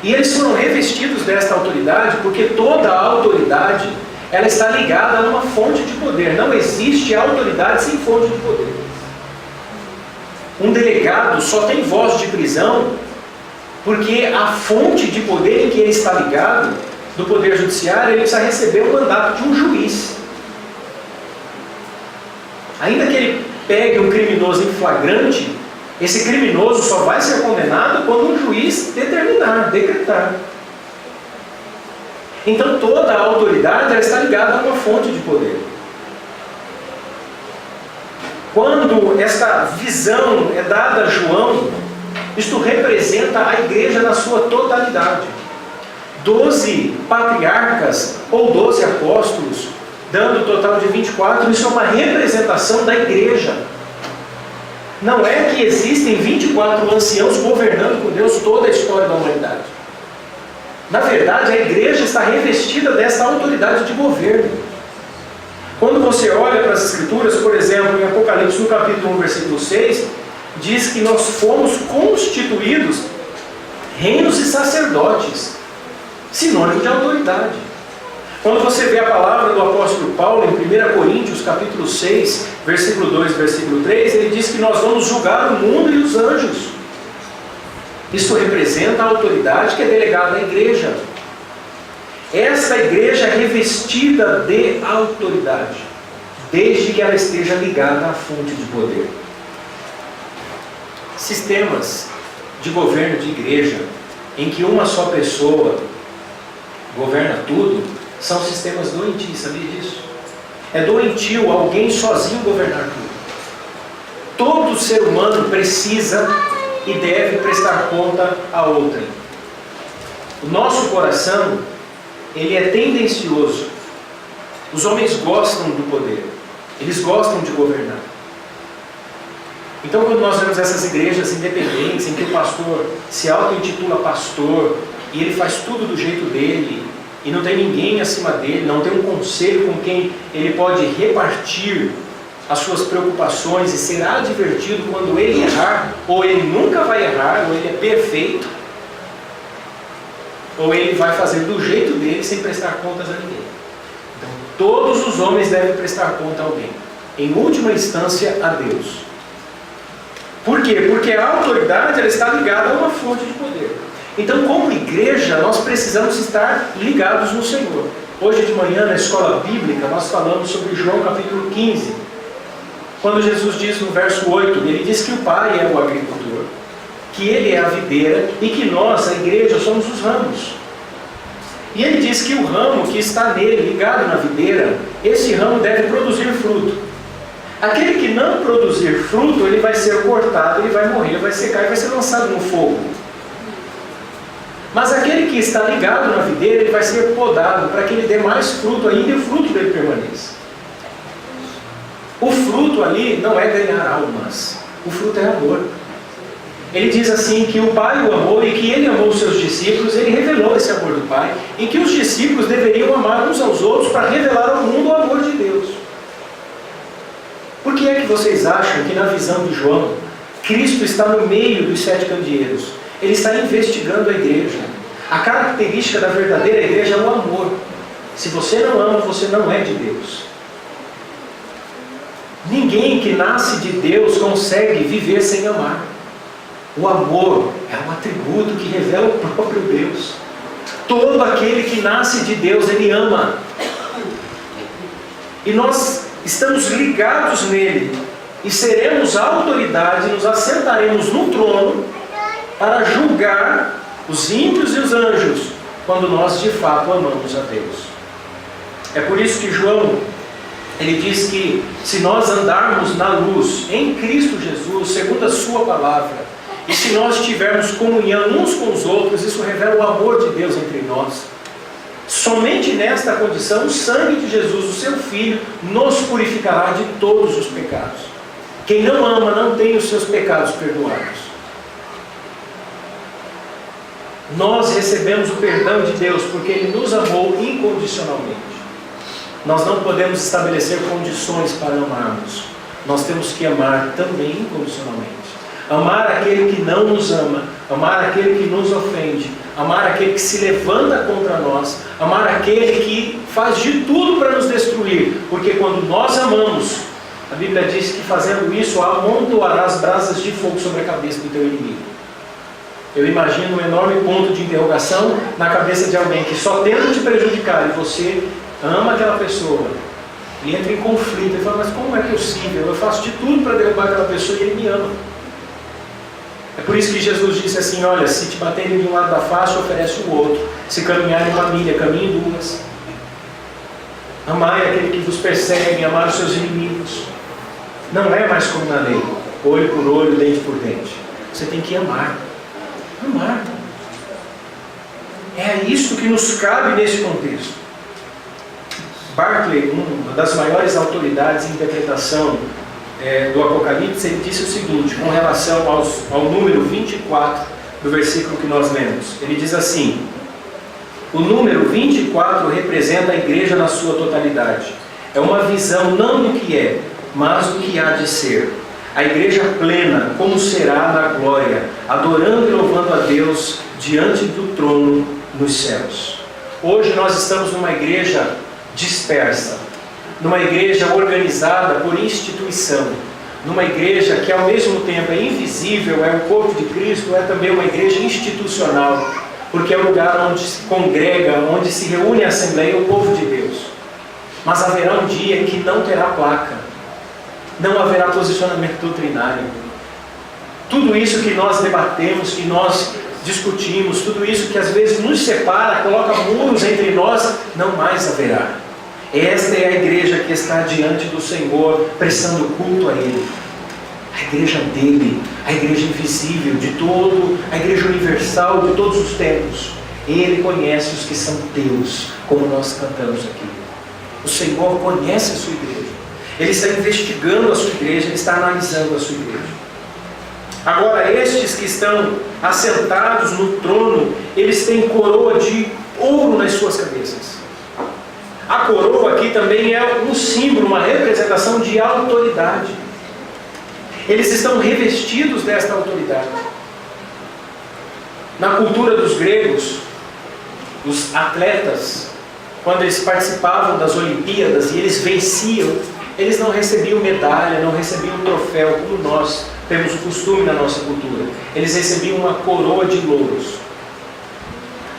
E eles foram revestidos desta autoridade porque toda a autoridade ela está ligada a uma fonte de poder. Não existe autoridade sem fonte de poder. Um delegado só tem voz de prisão porque a fonte de poder em que ele está ligado, do poder judiciário, ele precisa receber o mandato de um juiz. Ainda que ele pegue um criminoso em flagrante, esse criminoso só vai ser condenado quando um juiz decretar. Então toda a autoridade ela está ligada a uma fonte de poder. Quando esta visão é dada a João, isto representa a igreja na sua totalidade. 12 patriarcas ou 12 apóstolos, dando um total de 24, isso é uma representação da igreja. Não é que existem 24 anciãos governando por Deus toda a história da humanidade. Na verdade, a igreja está revestida dessa autoridade de governo. Quando você olha para as Escrituras, por exemplo, em Apocalipse, no capítulo 1, versículo 6, diz que nós fomos constituídos reinos e sacerdotes, sinônimo de autoridade. Quando você vê a palavra do apóstolo Paulo em 1 Coríntios, capítulo 6, versículo 2 e versículo 3, ele diz que nós vamos julgar o mundo e os anjos. Isso representa a autoridade que é delegada à igreja. Esta igreja é revestida de autoridade, desde que ela esteja ligada à fonte de poder. Sistemas de governo de igreja, em que uma só pessoa governa tudo, são sistemas doentios, sabia disso? É doentio alguém sozinho governar tudo. Todo ser humano precisa e deve prestar conta a outrem. O nosso coração, ele é tendencioso. Os homens gostam do poder, eles gostam de governar. Então, quando nós vemos essas igrejas independentes, em que o pastor se auto-intitula pastor, e ele faz tudo do jeito dele, e não tem ninguém acima dele, não tem um conselho com quem ele pode repartir as suas preocupações e ser advertido quando ele errar, ou ele nunca vai errar, ou ele é perfeito, ou ele vai fazer do jeito dele sem prestar contas a ninguém. Então, todos os homens devem prestar conta a alguém, em última instância a Deus. Por quê? Porque a autoridade ela está ligada a uma fonte de poder. Então, como igreja, nós precisamos estar ligados no Senhor. Hoje de manhã, na escola bíblica, nós falamos sobre João capítulo 15. Quando Jesus diz no verso 8, ele diz que o Pai é o agricultor, que Ele é a videira e que nós, a igreja, somos os ramos. E Ele diz que o ramo que está nele, ligado na videira, esse ramo deve produzir fruto. Aquele que não produzir fruto, ele vai ser cortado, ele vai morrer, vai secar e vai ser lançado no fogo. Mas aquele que está ligado na videira, ele vai ser podado para que ele dê mais fruto ainda e o fruto dele permaneça. O fruto ali não é ganhar almas, o fruto é amor. Ele diz assim que o Pai o amou e que ele amou os seus discípulos, ele revelou esse amor do Pai, e que os discípulos deveriam amar uns aos outros para revelar ao mundo o amor de Deus. Por que é que vocês acham que na visão de João, Cristo está no meio dos 7 candeeiros? Ele está investigando a igreja. A característica da verdadeira igreja é o amor. Se você não ama, você não é de Deus. Ninguém que nasce de Deus consegue viver sem amar. O amor é um atributo que revela o próprio Deus. Todo aquele que nasce de Deus, ele ama. E nós estamos ligados nele. E seremos a autoridade, nos assentaremos no trono para julgar os ímpios e os anjos, quando nós de fato amamos a Deus. É por isso que João, ele diz que se nós andarmos na luz, em Cristo Jesus, segundo a sua palavra, e se nós tivermos comunhão uns com os outros, isso revela o amor de Deus entre nós. Somente nesta condição, o sangue de Jesus, o seu Filho, nos purificará de todos os pecados. Quem não ama não tem os seus pecados perdoados. Nós recebemos o perdão de Deus porque Ele nos amou incondicionalmente. Nós não podemos estabelecer condições para amarmos. Nós temos que amar também incondicionalmente. Amar aquele que não nos ama, amar aquele que nos ofende, amar aquele que se levanta contra nós, amar aquele que faz de tudo para nos destruir. Porque quando nós amamos, a Bíblia diz que fazendo isso amontoarás brasas de fogo sobre a cabeça do teu inimigo. Eu imagino um enorme ponto de interrogação na cabeça de alguém que só tenta te prejudicar e você ama aquela pessoa e entra em conflito e fala, mas como é possível? Eu faço de tudo para derrubar aquela pessoa e ele me ama. É por isso que Jesus disse assim, olha, se te baterem de um lado da face, oferece o outro. Se caminhar em família, caminhe em duas. Amai aquele que vos persegue, amar os seus inimigos. Não é mais como na lei, olho por olho, dente por dente. Você tem que amar. Amar. É isso que nos cabe nesse contexto. Barclay, uma das maiores autoridades em interpretação do Apocalipse, ele disse o seguinte, com relação ao número 24 do versículo que nós lemos. Ele diz assim: o número 24 representa a igreja na sua totalidade. É uma visão não do que é, mas do que há de ser. A igreja plena, como será na glória, adorando e louvando a Deus diante do trono nos céus. Hoje nós estamos numa igreja dispersa, numa igreja organizada por instituição, numa igreja que ao mesmo tempo é invisível, é o corpo de Cristo, é também uma igreja institucional, porque é o lugar onde se congrega, onde se reúne a assembleia, o povo de Deus. Mas haverá um dia em que não terá placa, não haverá posicionamento doutrinário. Tudo isso que nós debatemos, que nós discutimos, tudo isso que às vezes nos separa, coloca muros entre nós, não mais haverá. Esta é a igreja que está diante do Senhor, prestando culto a Ele. A igreja dele, a igreja invisível de todo, a igreja universal de todos os tempos. Ele conhece os que são teus, como nós cantamos aqui. O Senhor conhece a sua igreja. Ele está investigando a sua igreja, Ele está analisando a sua igreja. Agora, estes que estão assentados no trono, eles têm coroa de ouro nas suas cabeças. A coroa aqui também é um símbolo, uma representação de autoridade. Eles estão revestidos desta autoridade. Na cultura dos gregos, os atletas, quando eles participavam das Olimpíadas e eles venciam, eles não recebiam medalha, não recebiam troféu, como nós temos o costume na nossa cultura. Eles recebiam uma coroa de louros.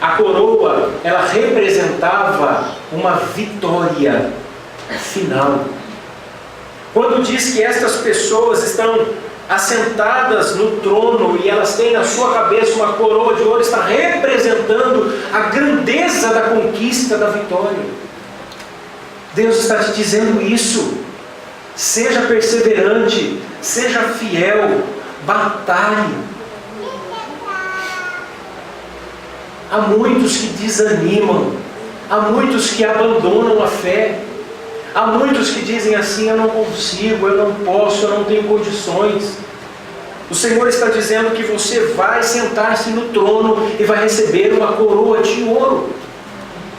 A coroa, ela representava uma vitória final. Quando diz que estas pessoas estão assentadas no trono e elas têm na sua cabeça uma coroa de ouro, está representando a grandeza da conquista da vitória. Deus está te dizendo isso. Seja perseverante, seja fiel, batalhe. Há muitos que desanimam, há muitos que abandonam a fé, há muitos que dizem assim: eu não consigo, eu não posso, eu não tenho condições. O Senhor está dizendo que você vai sentar-se no trono e vai receber uma coroa de ouro.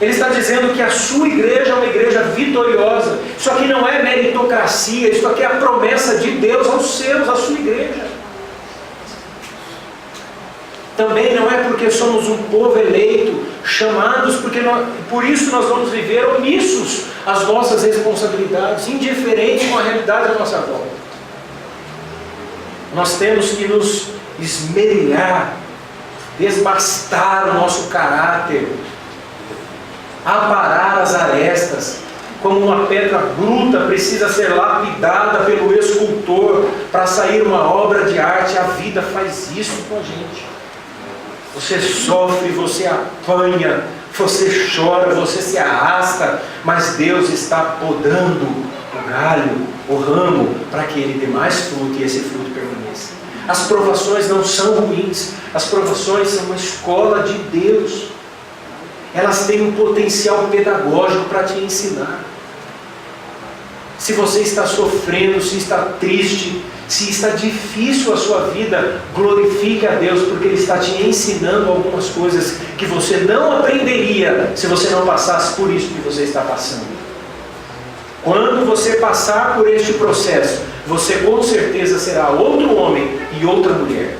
Ele está dizendo que a sua igreja é uma igreja vitoriosa. Isso aqui não é meritocracia, isso aqui é a promessa de Deus aos seus, à sua igreja. Também não é porque somos um povo eleito, chamados, por isso nós vamos viver omissos às nossas responsabilidades, indiferentes com a realidade da nossa volta. Nós temos que nos esmerilhar, desbastar o nosso caráter, aparar as arestas, como uma pedra bruta precisa ser lapidada pelo escultor para sair uma obra de arte. A vida faz isso com a gente. Você sofre, você apanha, você chora, você se arrasta, mas Deus está podando o galho, o ramo, para que ele dê mais fruto e esse fruto permaneça. As provações não são ruins, as provações são uma escola de Deus. Elas têm um potencial pedagógico para te ensinar. Se você está sofrendo, se está triste, se está difícil a sua vida, glorifique a Deus, porque Ele está te ensinando algumas coisas que você não aprenderia se você não passasse por isso que você está passando. Quando você passar por este processo, você com certeza será outro homem e outra mulher.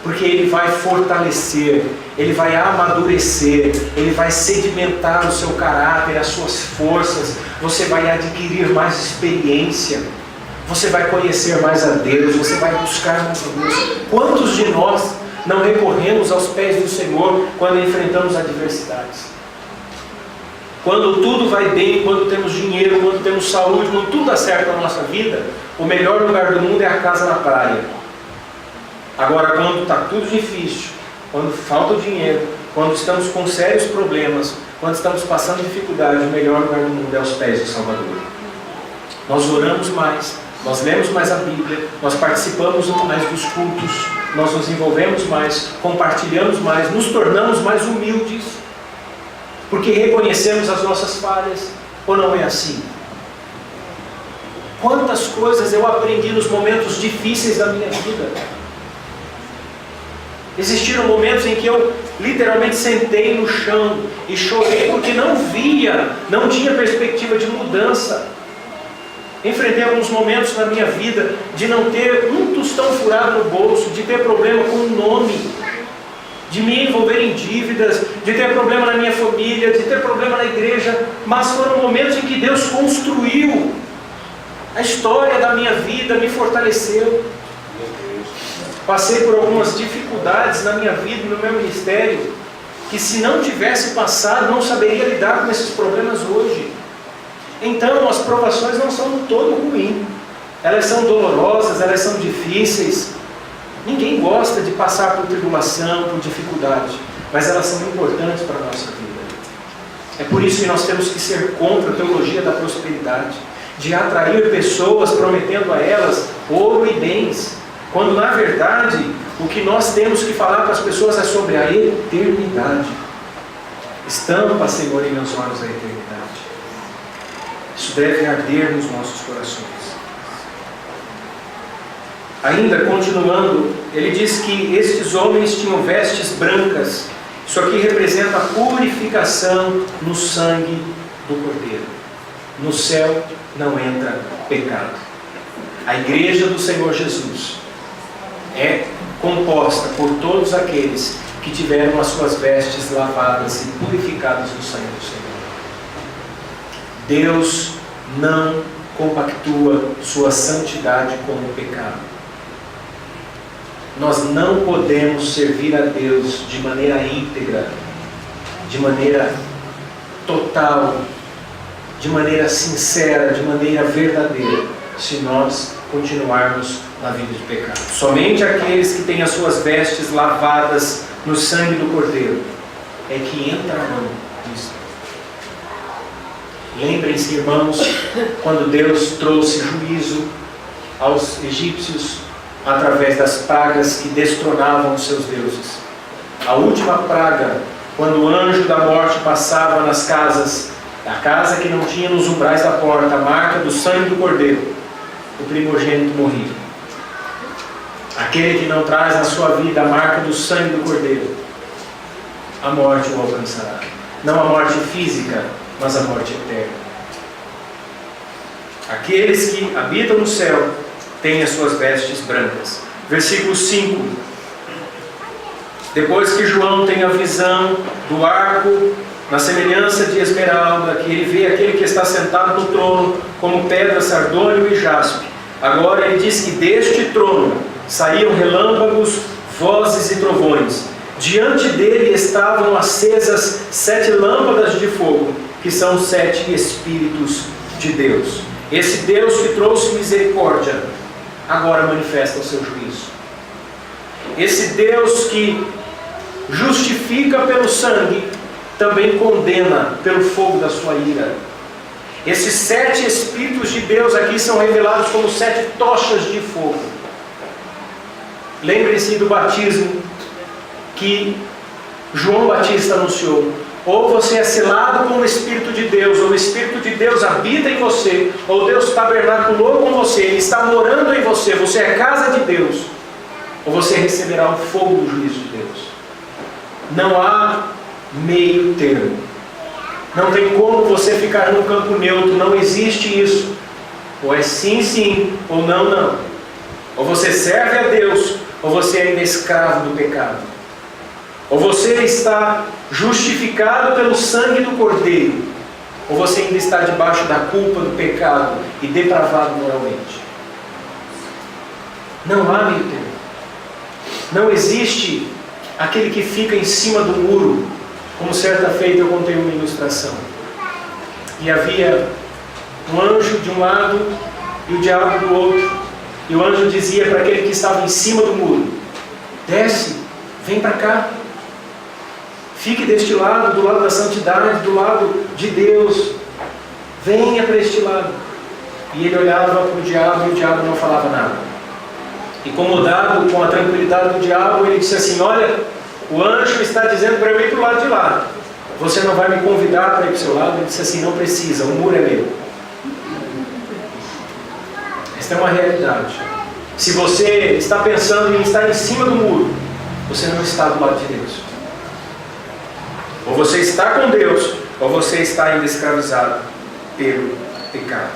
Porque Ele vai fortalecer, Ele vai amadurecer, Ele vai sedimentar o seu caráter, as suas forças. Você vai adquirir mais experiência, você vai conhecer mais a Deus, você vai buscar mais a Deus. Quantos de nós não recorremos aos pés do Senhor quando enfrentamos adversidades? Quando tudo vai bem, quando temos dinheiro, quando temos saúde, quando tudo dá certo na nossa vida, o melhor lugar do mundo é a casa na praia. Agora, quando está tudo difícil, quando falta o dinheiro, quando estamos com sérios problemas, quando estamos passando dificuldade, o melhor lugar do mundo é aos pés do Salvador. Nós oramos mais, Nós lemos mais a Bíblia, nós participamos mais dos cultos, nós nos envolvemos mais, compartilhamos mais, nos tornamos mais humildes, porque reconhecemos as nossas falhas, ou não é assim? Quantas coisas eu aprendi nos momentos difíceis da minha vida. Existiram momentos em que eu literalmente sentei no chão e chorei porque não tinha perspectiva de mudança. Enfrentei alguns momentos na minha vida de não ter um tostão furado no bolso, de ter problema com o nome, de me envolver em dívidas, de ter problema na minha família, de ter problema na igreja, mas foram momentos em que Deus construiu a história da minha vida, me fortaleceu. Passei por algumas dificuldades na minha vida e no meu ministério, que se não tivesse passado, não saberia lidar com esses problemas hoje. Então, as provações não são todo ruins. Elas são dolorosas, elas são difíceis. Ninguém gosta de passar por tribulação, por dificuldade, mas elas são importantes para a nossa vida. É por isso que nós temos que ser contra a teologia da prosperidade, de atrair pessoas prometendo a elas ouro e bens, quando na verdade o que nós temos que falar para as pessoas é sobre a eternidade. Estampa, Senhor, em meus olhos a eternidade. Isso deve arder nos nossos corações. Ainda continuando, ele diz que estes homens tinham vestes brancas. Isso aqui representa a purificação no sangue do Cordeiro. No céu não entra pecado. A igreja do Senhor Jesus é composta por todos aqueles que tiveram as suas vestes lavadas e purificadas no sangue do Senhor. Deus não compactua sua santidade com o pecado. Nós não podemos servir a Deus de maneira íntegra, de maneira total, de maneira sincera, de maneira verdadeira, se nós continuarmos na vida de pecado. Somente aqueles que têm as suas vestes lavadas no sangue do Cordeiro é que entrarão nisso. Lembrem-se, irmãos, quando Deus trouxe juízo aos egípcios através das pragas que destronavam os seus deuses. A última praga, quando o anjo da morte passava nas casas, a casa que não tinha nos umbrais da porta a marca do sangue do Cordeiro, o primogênito morria. Aquele que não traz na sua vida a marca do sangue do Cordeiro, a morte o alcançará. Não a morte física, mas a morte eterna. Aqueles que habitam no céu têm as suas vestes brancas. Versículo 5. Depois que João tem a visão do arco na semelhança de esmeralda, que ele vê aquele que está sentado no trono como pedra, sardônio e jaspe. Agora ele diz que deste trono saíam relâmpagos, vozes e trovões. Diante dele estavam acesas 7 lâmpadas de fogo, que são os 7 Espíritos de Deus. Esse Deus que trouxe misericórdia, agora manifesta o seu juízo. Esse Deus que justifica pelo sangue, também condena pelo fogo da sua ira. Esses 7 Espíritos de Deus aqui são revelados como 7 tochas de fogo. Lembre-se do batismo que João Batista anunciou. Ou você é selado com o Espírito de Deus, ou o Espírito de Deus habita em você, ou Deus tabernaculou com você, Ele está morando em você, você é casa de Deus, ou você receberá o fogo do juízo de Deus. Não há meio termo. Não tem como você ficar num campo neutro, não existe isso. Ou é sim, sim, ou não, não. Ou você serve a Deus, ou você é ainda escravo do pecado. Ou você está justificado pelo sangue do Cordeiro, ou você ainda está debaixo da culpa do pecado e depravado moralmente. Não há meio termo. Não existe aquele que fica em cima do muro, como certa feita eu contei uma ilustração. E havia um anjo de um lado e o diabo do outro. E o anjo dizia para aquele que estava em cima do muro: desce, vem para cá. Fique deste lado, do lado da santidade, do lado de Deus. Venha para este lado. E ele olhava para o diabo e o diabo não falava nada. Incomodado com a tranquilidade do diabo, ele disse assim: olha, o anjo está dizendo para eu ir para o lado de lá. Você não vai me convidar para ir para o seu lado? Ele disse assim: não precisa, o muro é meu. Esta é uma realidade. Se você está pensando em estar em cima do muro, você não está do lado de Deus. Ou você está com Deus, ou você está ainda escravizado pelo pecado.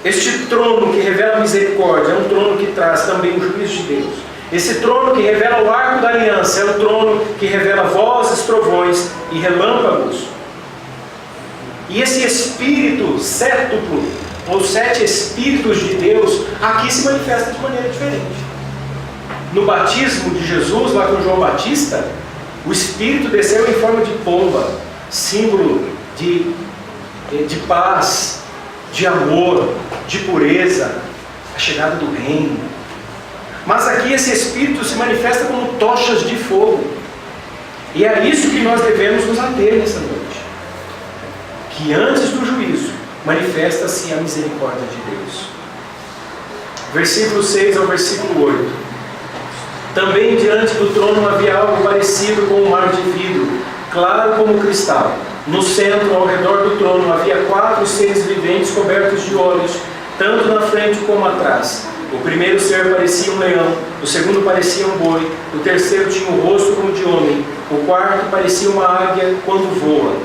Este trono que revela a misericórdia é um trono que traz também o juízo de Deus. Esse trono que revela o arco da aliança é o trono que revela vozes, trovões e relâmpagos. E esse espírito sétuplo, ou 7 espíritos de Deus, aqui se manifesta de maneira diferente. No batismo de Jesus, lá com João Batista, o Espírito desceu em forma de pomba, símbolo de paz, de amor, de pureza, a chegada do reino. Mas aqui esse Espírito se manifesta como tochas de fogo. E é isso que nós devemos nos ater nessa noite. Que antes do juízo, manifesta-se a misericórdia de Deus. Versículo 6 ao versículo 8. Também diante do trono havia algo parecido com um mar de vidro, claro como cristal. No centro, ao redor do trono, havia 4 seres viventes cobertos de olhos, tanto na frente como atrás. O primeiro ser parecia um leão, o segundo parecia um boi, o terceiro tinha o rosto como de homem, o quarto parecia uma águia quando voa.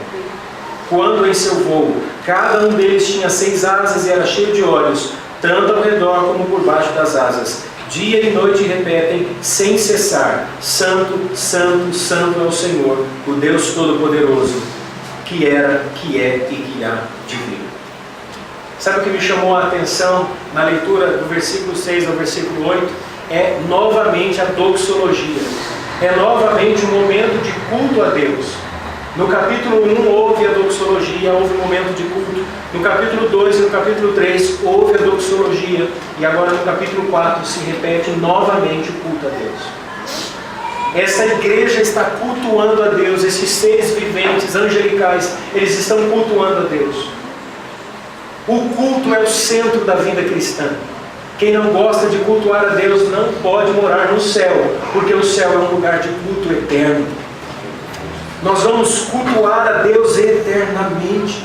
Quando em seu voo, cada um deles tinha 6 asas e era cheio de olhos, tanto ao redor como por baixo das asas. Dia e noite repetem, sem cessar: Santo, Santo, Santo é o Senhor, o Deus Todo-Poderoso, que era, que é e que há de vir. Sabe o que me chamou a atenção na leitura do versículo 6 ao versículo 8? É novamente a doxologia. É novamente um momento de culto a Deus. No capítulo 1 houve a doxologia, houve um momento de culto. No capítulo 2 e no capítulo 3 houve a doxologia. E agora no capítulo 4 se repete novamente o culto a Deus. Essa igreja está cultuando a Deus. Esses seres viventes, angelicais, eles estão cultuando a Deus. O culto é o centro da vida cristã. Quem não gosta de cultuar a Deus não pode morar no céu, porque o céu é um lugar de culto eterno. Nós vamos cultuar a Deus eternamente.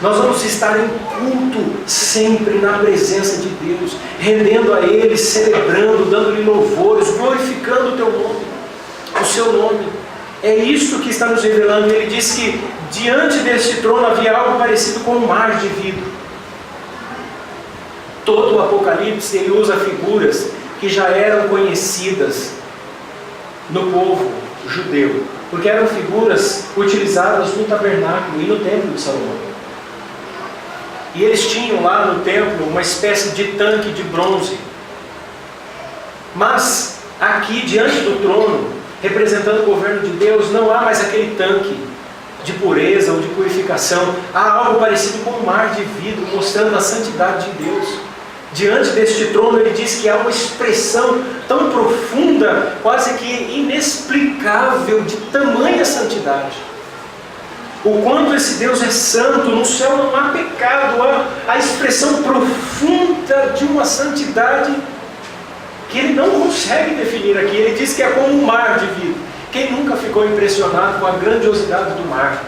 Nós vamos estar em culto sempre na presença de Deus, rendendo a Ele, celebrando, dando-lhe louvores, glorificando o teu nome, o seu nome. É isso que está nos revelando. Ele diz que diante deste trono havia algo parecido com um mar de vidro. Todo o Apocalipse ele usa figuras que já eram conhecidas no povo judeu, porque eram figuras utilizadas no tabernáculo e no templo de Salomão. E eles tinham lá no templo uma espécie de tanque de bronze. Mas aqui diante do trono, representando o governo de Deus, não há mais aquele tanque de pureza ou de purificação. Há algo parecido com um mar de vidro, mostrando a santidade de Deus. Diante deste trono ele diz que há uma expressão tão profunda, quase que inexplicável, de tamanha santidade. O quanto esse Deus é santo, no céu não há pecado, há a expressão profunda de uma santidade que ele não consegue definir aqui. Ele diz que é como um mar de vidro. Quem nunca ficou impressionado com a grandiosidade do mar?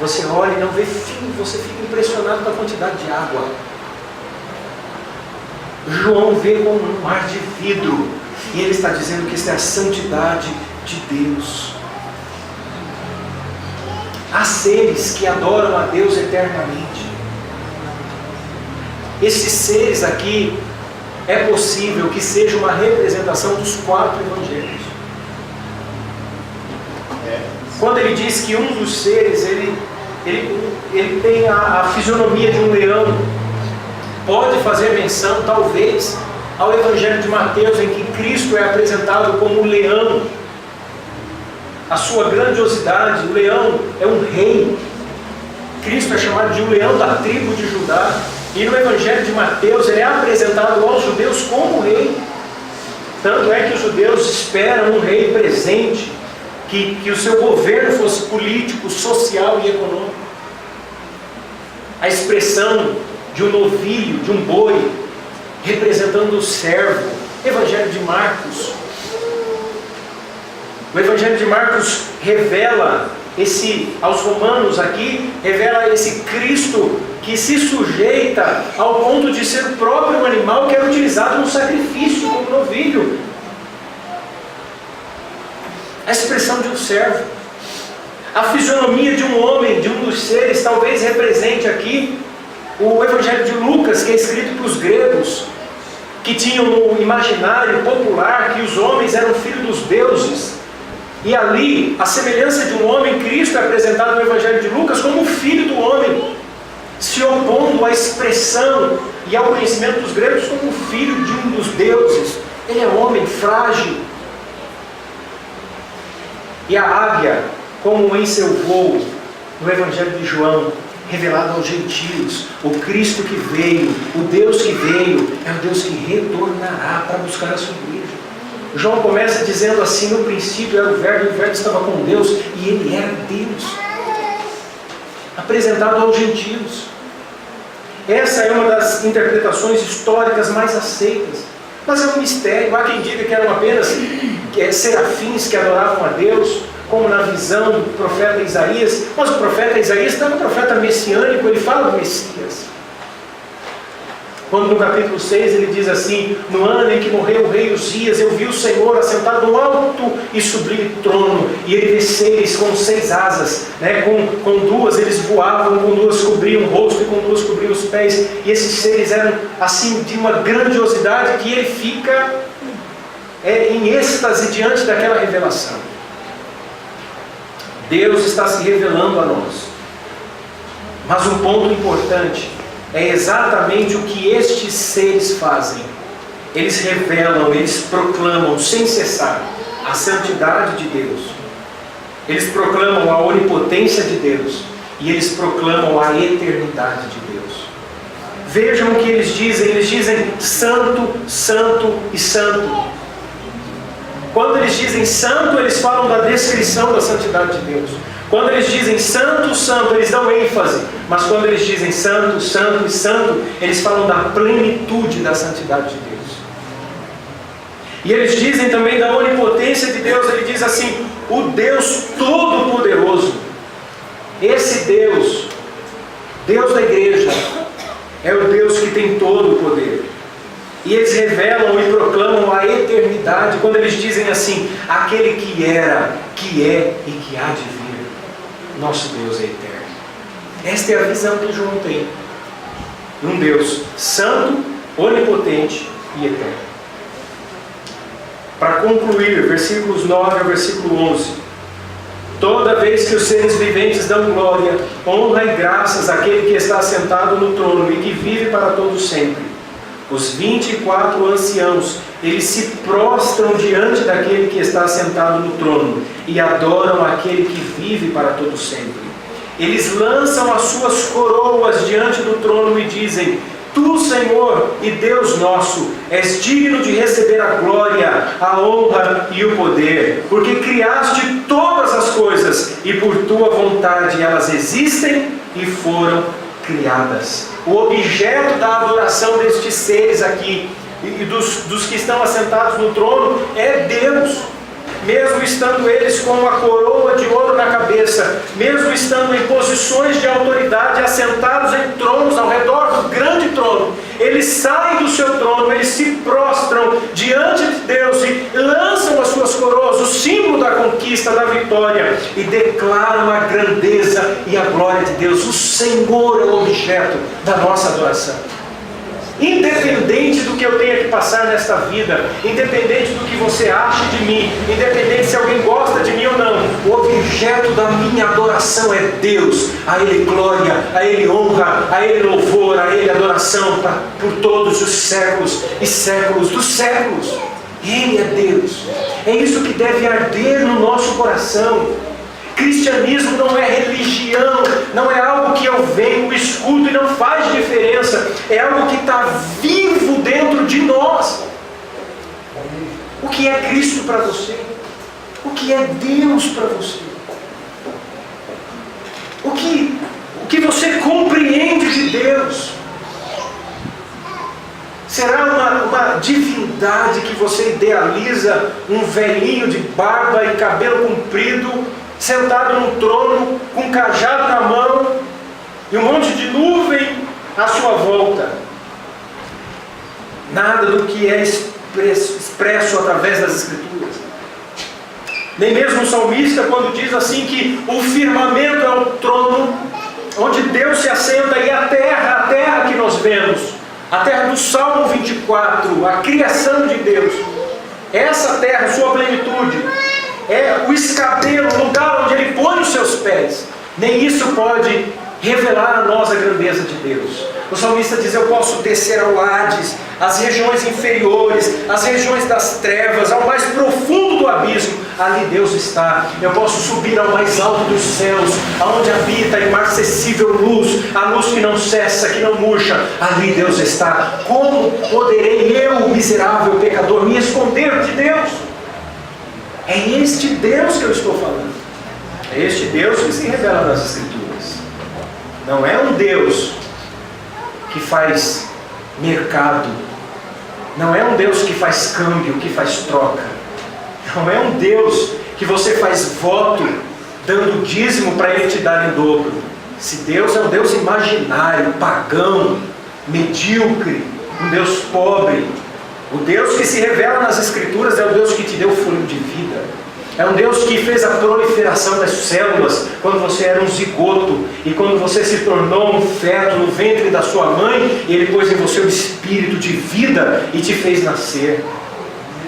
Você olha e não vê fim, você fica impressionado com a quantidade de água. João vê como um mar de vidro, e ele está dizendo que isso é a santidade de Deus. Há seres que adoram a Deus eternamente. Esses seres aqui, é possível que seja uma representação dos 4 evangelhos. Quando ele diz que um dos seres, ele tem a fisionomia de um leão, pode fazer menção, talvez, ao Evangelho de Mateus, em que Cristo é apresentado como um leão. A sua grandiosidade, o leão é um rei. Cristo é chamado de um leão da tribo de Judá. E no Evangelho de Mateus, ele é apresentado aos judeus como rei. Tanto é que os judeus esperam um rei presente, que o seu governo fosse político, social e econômico. A expressão de um novilho, de um boi, representando o servo. Evangelho de Marcos. O Evangelho de Marcos revela aos romanos aqui, revela esse Cristo que se sujeita ao ponto de ser o próprio animal que era utilizado no sacrifício como novilho. A expressão de um servo. A fisionomia de um homem, de um dos seres, talvez represente aqui o Evangelho de Lucas, que é escrito para os gregos, que tinham no imaginário popular que os homens eram filhos dos deuses. E ali, a semelhança de um homem, Cristo é apresentado no Evangelho de Lucas como o filho do homem, se opondo à expressão e ao conhecimento dos gregos como o filho de um dos deuses. Ele é homem frágil. E a águia, como em seu voo, no Evangelho de João, revelado aos gentios, o Cristo que veio, o Deus que veio, é o Deus que retornará para buscar a sua igreja. João começa dizendo assim: no princípio era o Verbo estava com Deus, e Ele era Deus. Apresentado aos gentios. Essa é uma das interpretações históricas mais aceitas. Mas é um mistério. Há quem diga que eram apenas serafins que adoravam a Deus, como na visão do profeta Isaías. Mas o profeta Isaías é um profeta messiânico, ele fala do Messias. Quando no capítulo 6 ele diz assim: no ano em que morreu o rei Uzias, eu vi o Senhor assentado no alto e sublime trono, e ele vê seres com 6 asas, né? com 2 eles voavam, com 2 cobriam o rosto e com 2 cobriam os pés, e esses seres eram assim de uma grandiosidade que ele fica em êxtase diante daquela revelação. Deus está se revelando a nós. Mas um ponto importante é exatamente o que estes seres fazem. Eles revelam, eles proclamam sem cessar a santidade de Deus. Eles proclamam a onipotência de Deus. E eles proclamam a eternidade de Deus. Vejam o que eles dizem santo, santo e santo. Quando eles dizem santo, eles falam da descrição da santidade de Deus. Quando eles dizem santo, santo, eles dão ênfase. Mas quando eles dizem santo, santo e santo, eles falam da plenitude da santidade de Deus. E eles dizem também da onipotência de Deus. Ele diz assim: o Deus Todo-Poderoso. Esse Deus, Deus da igreja, é o Deus que tem todo o poder. E eles revelam e proclamam a eternidade quando eles dizem assim: aquele que era, que é e que há de vir. Nosso Deus é eterno. Esta é a visão que João tem. Um Deus santo, onipotente e eterno. Para concluir, versículos 9 ao versículo 11. Toda vez que os seres viventes dão glória, honra e graças àquele que está sentado no trono e que vive para todo sempre, os 24 anciãos, eles se prostram diante daquele que está sentado no trono e adoram aquele que vive para todo sempre. Eles lançam as suas coroas diante do trono e dizem: Tu, Senhor e Deus nosso, és digno de receber a glória, a honra e o poder, porque criaste todas as coisas e por tua vontade elas existem e foram criadas. O objeto da adoração destes seres aqui e dos que estão assentados no trono é Deus. Mesmo estando eles com a coroa de ouro na cabeça, mesmo estando em posições de autoridade, assentados em tronos ao redor do grande trono, eles saem do seu trono, eles se prostram diante de Deus e lançam as suas coroas, o símbolo da conquista, da vitória, e declaram a grandeza e a glória de Deus. O Senhor é o objeto da nossa adoração. Independente do que eu tenha que passar nesta vida, independente do que você ache de mim, independente se alguém gosta de mim ou não, o objeto da minha adoração é Deus. A Ele glória, a Ele honra, a Ele louvor, a Ele adoração por todos os séculos e séculos dos séculos. Ele é Deus. É isso que deve arder no nosso coração. Cristianismo não é religião, não é algo que eu venho, escuto e não faz diferença. É algo que está vivo dentro de nós. O que é Cristo para você? O que é Deus para você? O que você compreende de Deus? Será uma divindade que você idealiza, um velhinho de barba e cabelo comprido, sentado num trono, com um cajado na mão e um monte de nuvem à sua volta? Nada do que é expresso através das Escrituras. Nem mesmo o salmista, quando diz assim que o firmamento é o trono onde Deus se assenta, e a terra que nós vemos, a terra do Salmo 24, a criação de Deus, essa terra, sua plenitude, é o escabelo, o lugar onde Ele põe os seus pés. Nem isso pode revelar a nós a grandeza de Deus. O salmista diz: eu posso descer ao Hades, às regiões inferiores, às regiões das trevas, ao mais profundo do abismo. Ali Deus está. Eu posso subir ao mais alto dos céus, aonde habita a imarcessível luz, a luz que não cessa, que não murcha. Ali Deus está. Como poderei eu, miserável pecador, me esconder de Deus? É este Deus que eu estou falando. É este Deus que se revela nas Escrituras. Não é um Deus que faz mercado. Não é um Deus que faz câmbio, que faz troca. Não é um Deus que você faz voto dando dízimo para Ele te dar em dobro. Esse Deus é um Deus imaginário, pagão, medíocre, um Deus pobre. O Deus que se revela nas Escrituras é o Deus que te deu fôlego de vida. É um Deus que fez a proliferação das células quando você era um zigoto, e quando você se tornou um feto no ventre da sua mãe, Ele pôs em você o espírito de vida e te fez nascer.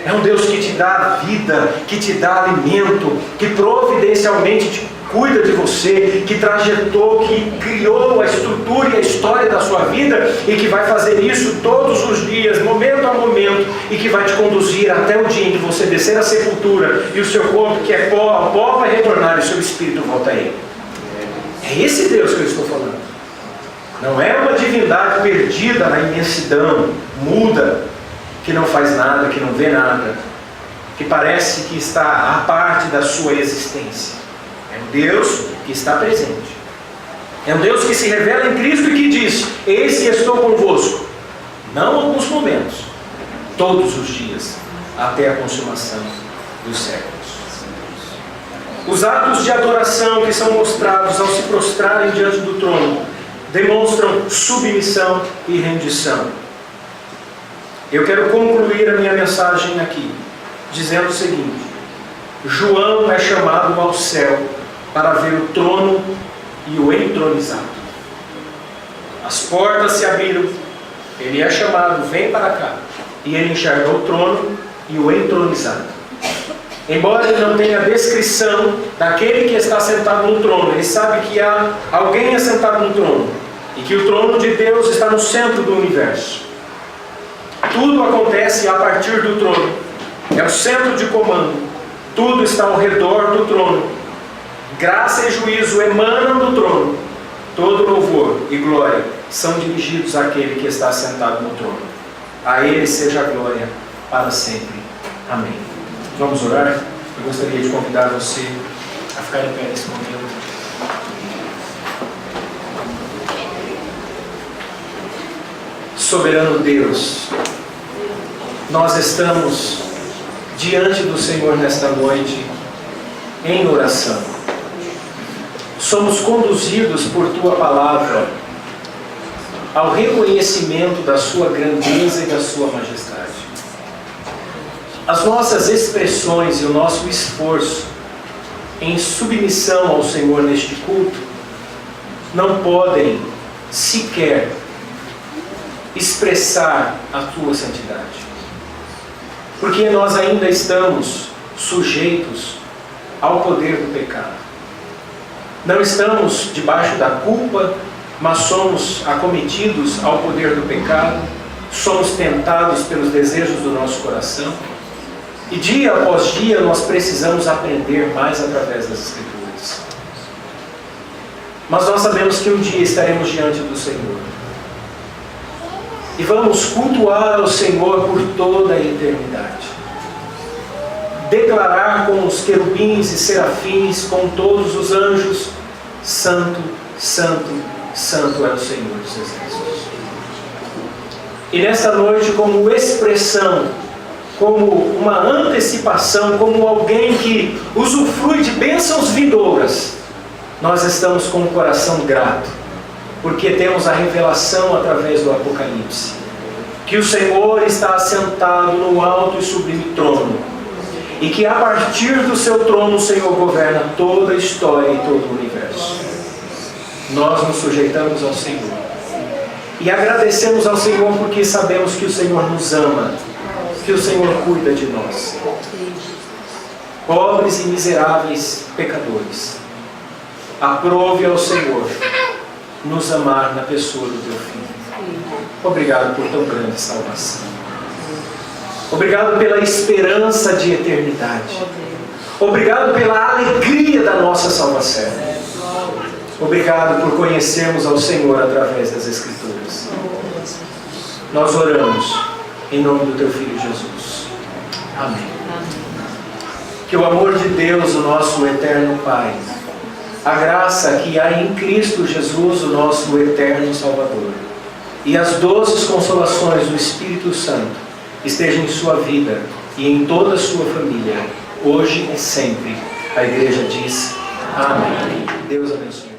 É um Deus que te dá vida, que te dá alimento, que providencialmente te cuida de você, que trajetou, que criou a estrutura e a história da sua vida, e que vai fazer isso todos os dias, momento a momento, e que vai te conduzir até o dia em que você descer à sepultura, e o seu corpo, que é pó, ao pó vai retornar, e o seu espírito volta a Ele. É esse Deus que eu estou falando. Não é uma divindade perdida na imensidão, muda, que não faz nada, que não vê nada, que parece que está à parte da sua existência. É um Deus que está presente. É um Deus que se revela em Cristo e que diz: eis que estou convosco, não alguns momentos, todos os dias, até a consumação dos séculos. Os atos de adoração que são mostrados ao se prostrarem diante do trono demonstram submissão e rendição. Eu quero concluir a minha mensagem aqui, dizendo o seguinte: João é chamado ao céu para ver o trono e o entronizado. As portas se abriram, ele é chamado, vem para cá, e ele enxerga o trono e o entronizado. Embora ele não tenha descrição daquele que está sentado no trono, ele sabe que há alguém assentado no trono, e que o trono de Deus está no centro do universo. Tudo acontece a partir do trono, é o centro de comando, tudo está ao redor do trono. Graça e juízo emanam do trono, todo louvor e glória são dirigidos àquele que está sentado no trono. A Ele seja a glória para sempre. Amém. Vamos orar? Eu gostaria de convidar você a ficar em pé nesse momento. Soberano Deus, nós estamos diante do Senhor nesta noite em oração. Somos conduzidos por Tua Palavra ao reconhecimento da Sua grandeza e da Sua majestade. As nossas expressões e o nosso esforço em submissão ao Senhor neste culto não podem sequer expressar a Tua santidade, porque nós ainda estamos sujeitos ao poder do pecado. Não estamos debaixo da culpa, mas somos acometidos ao poder do pecado, somos tentados pelos desejos do nosso coração, e dia após dia nós precisamos aprender mais através das Escrituras. Mas nós sabemos que um dia estaremos diante do Senhor, e vamos cultuar ao Senhor por toda a eternidade. Declarar com os querubins e serafins, com todos os anjos: Santo, Santo, Santo é o Senhor dos Exércitos. E nesta noite, como expressão, como uma antecipação, como alguém que usufrui de bênçãos vindouras, nós estamos com o coração grato, porque temos a revelação através do Apocalipse, que o Senhor está assentado no alto e sublime trono, e que a partir do seu trono o Senhor governa toda a história e todo o universo. Nós nos sujeitamos ao Senhor e agradecemos ao Senhor porque sabemos que o Senhor nos ama, que o Senhor cuida de nós, pobres e miseráveis pecadores. Aprove ao Senhor nos amar na pessoa do teu Filho. Obrigado por tão grande salvação. Obrigado pela esperança de eternidade. Obrigado pela alegria da nossa salvação. Obrigado por conhecermos ao Senhor através das Escrituras. Nós oramos em nome do teu Filho Jesus. Amém. Que o amor de Deus, o nosso eterno Pai, a graça que há em Cristo Jesus, o nosso eterno Salvador, e as doces consolações do Espírito Santo estejam em sua vida e em toda a sua família, hoje e sempre. A igreja diz: amém. Deus abençoe.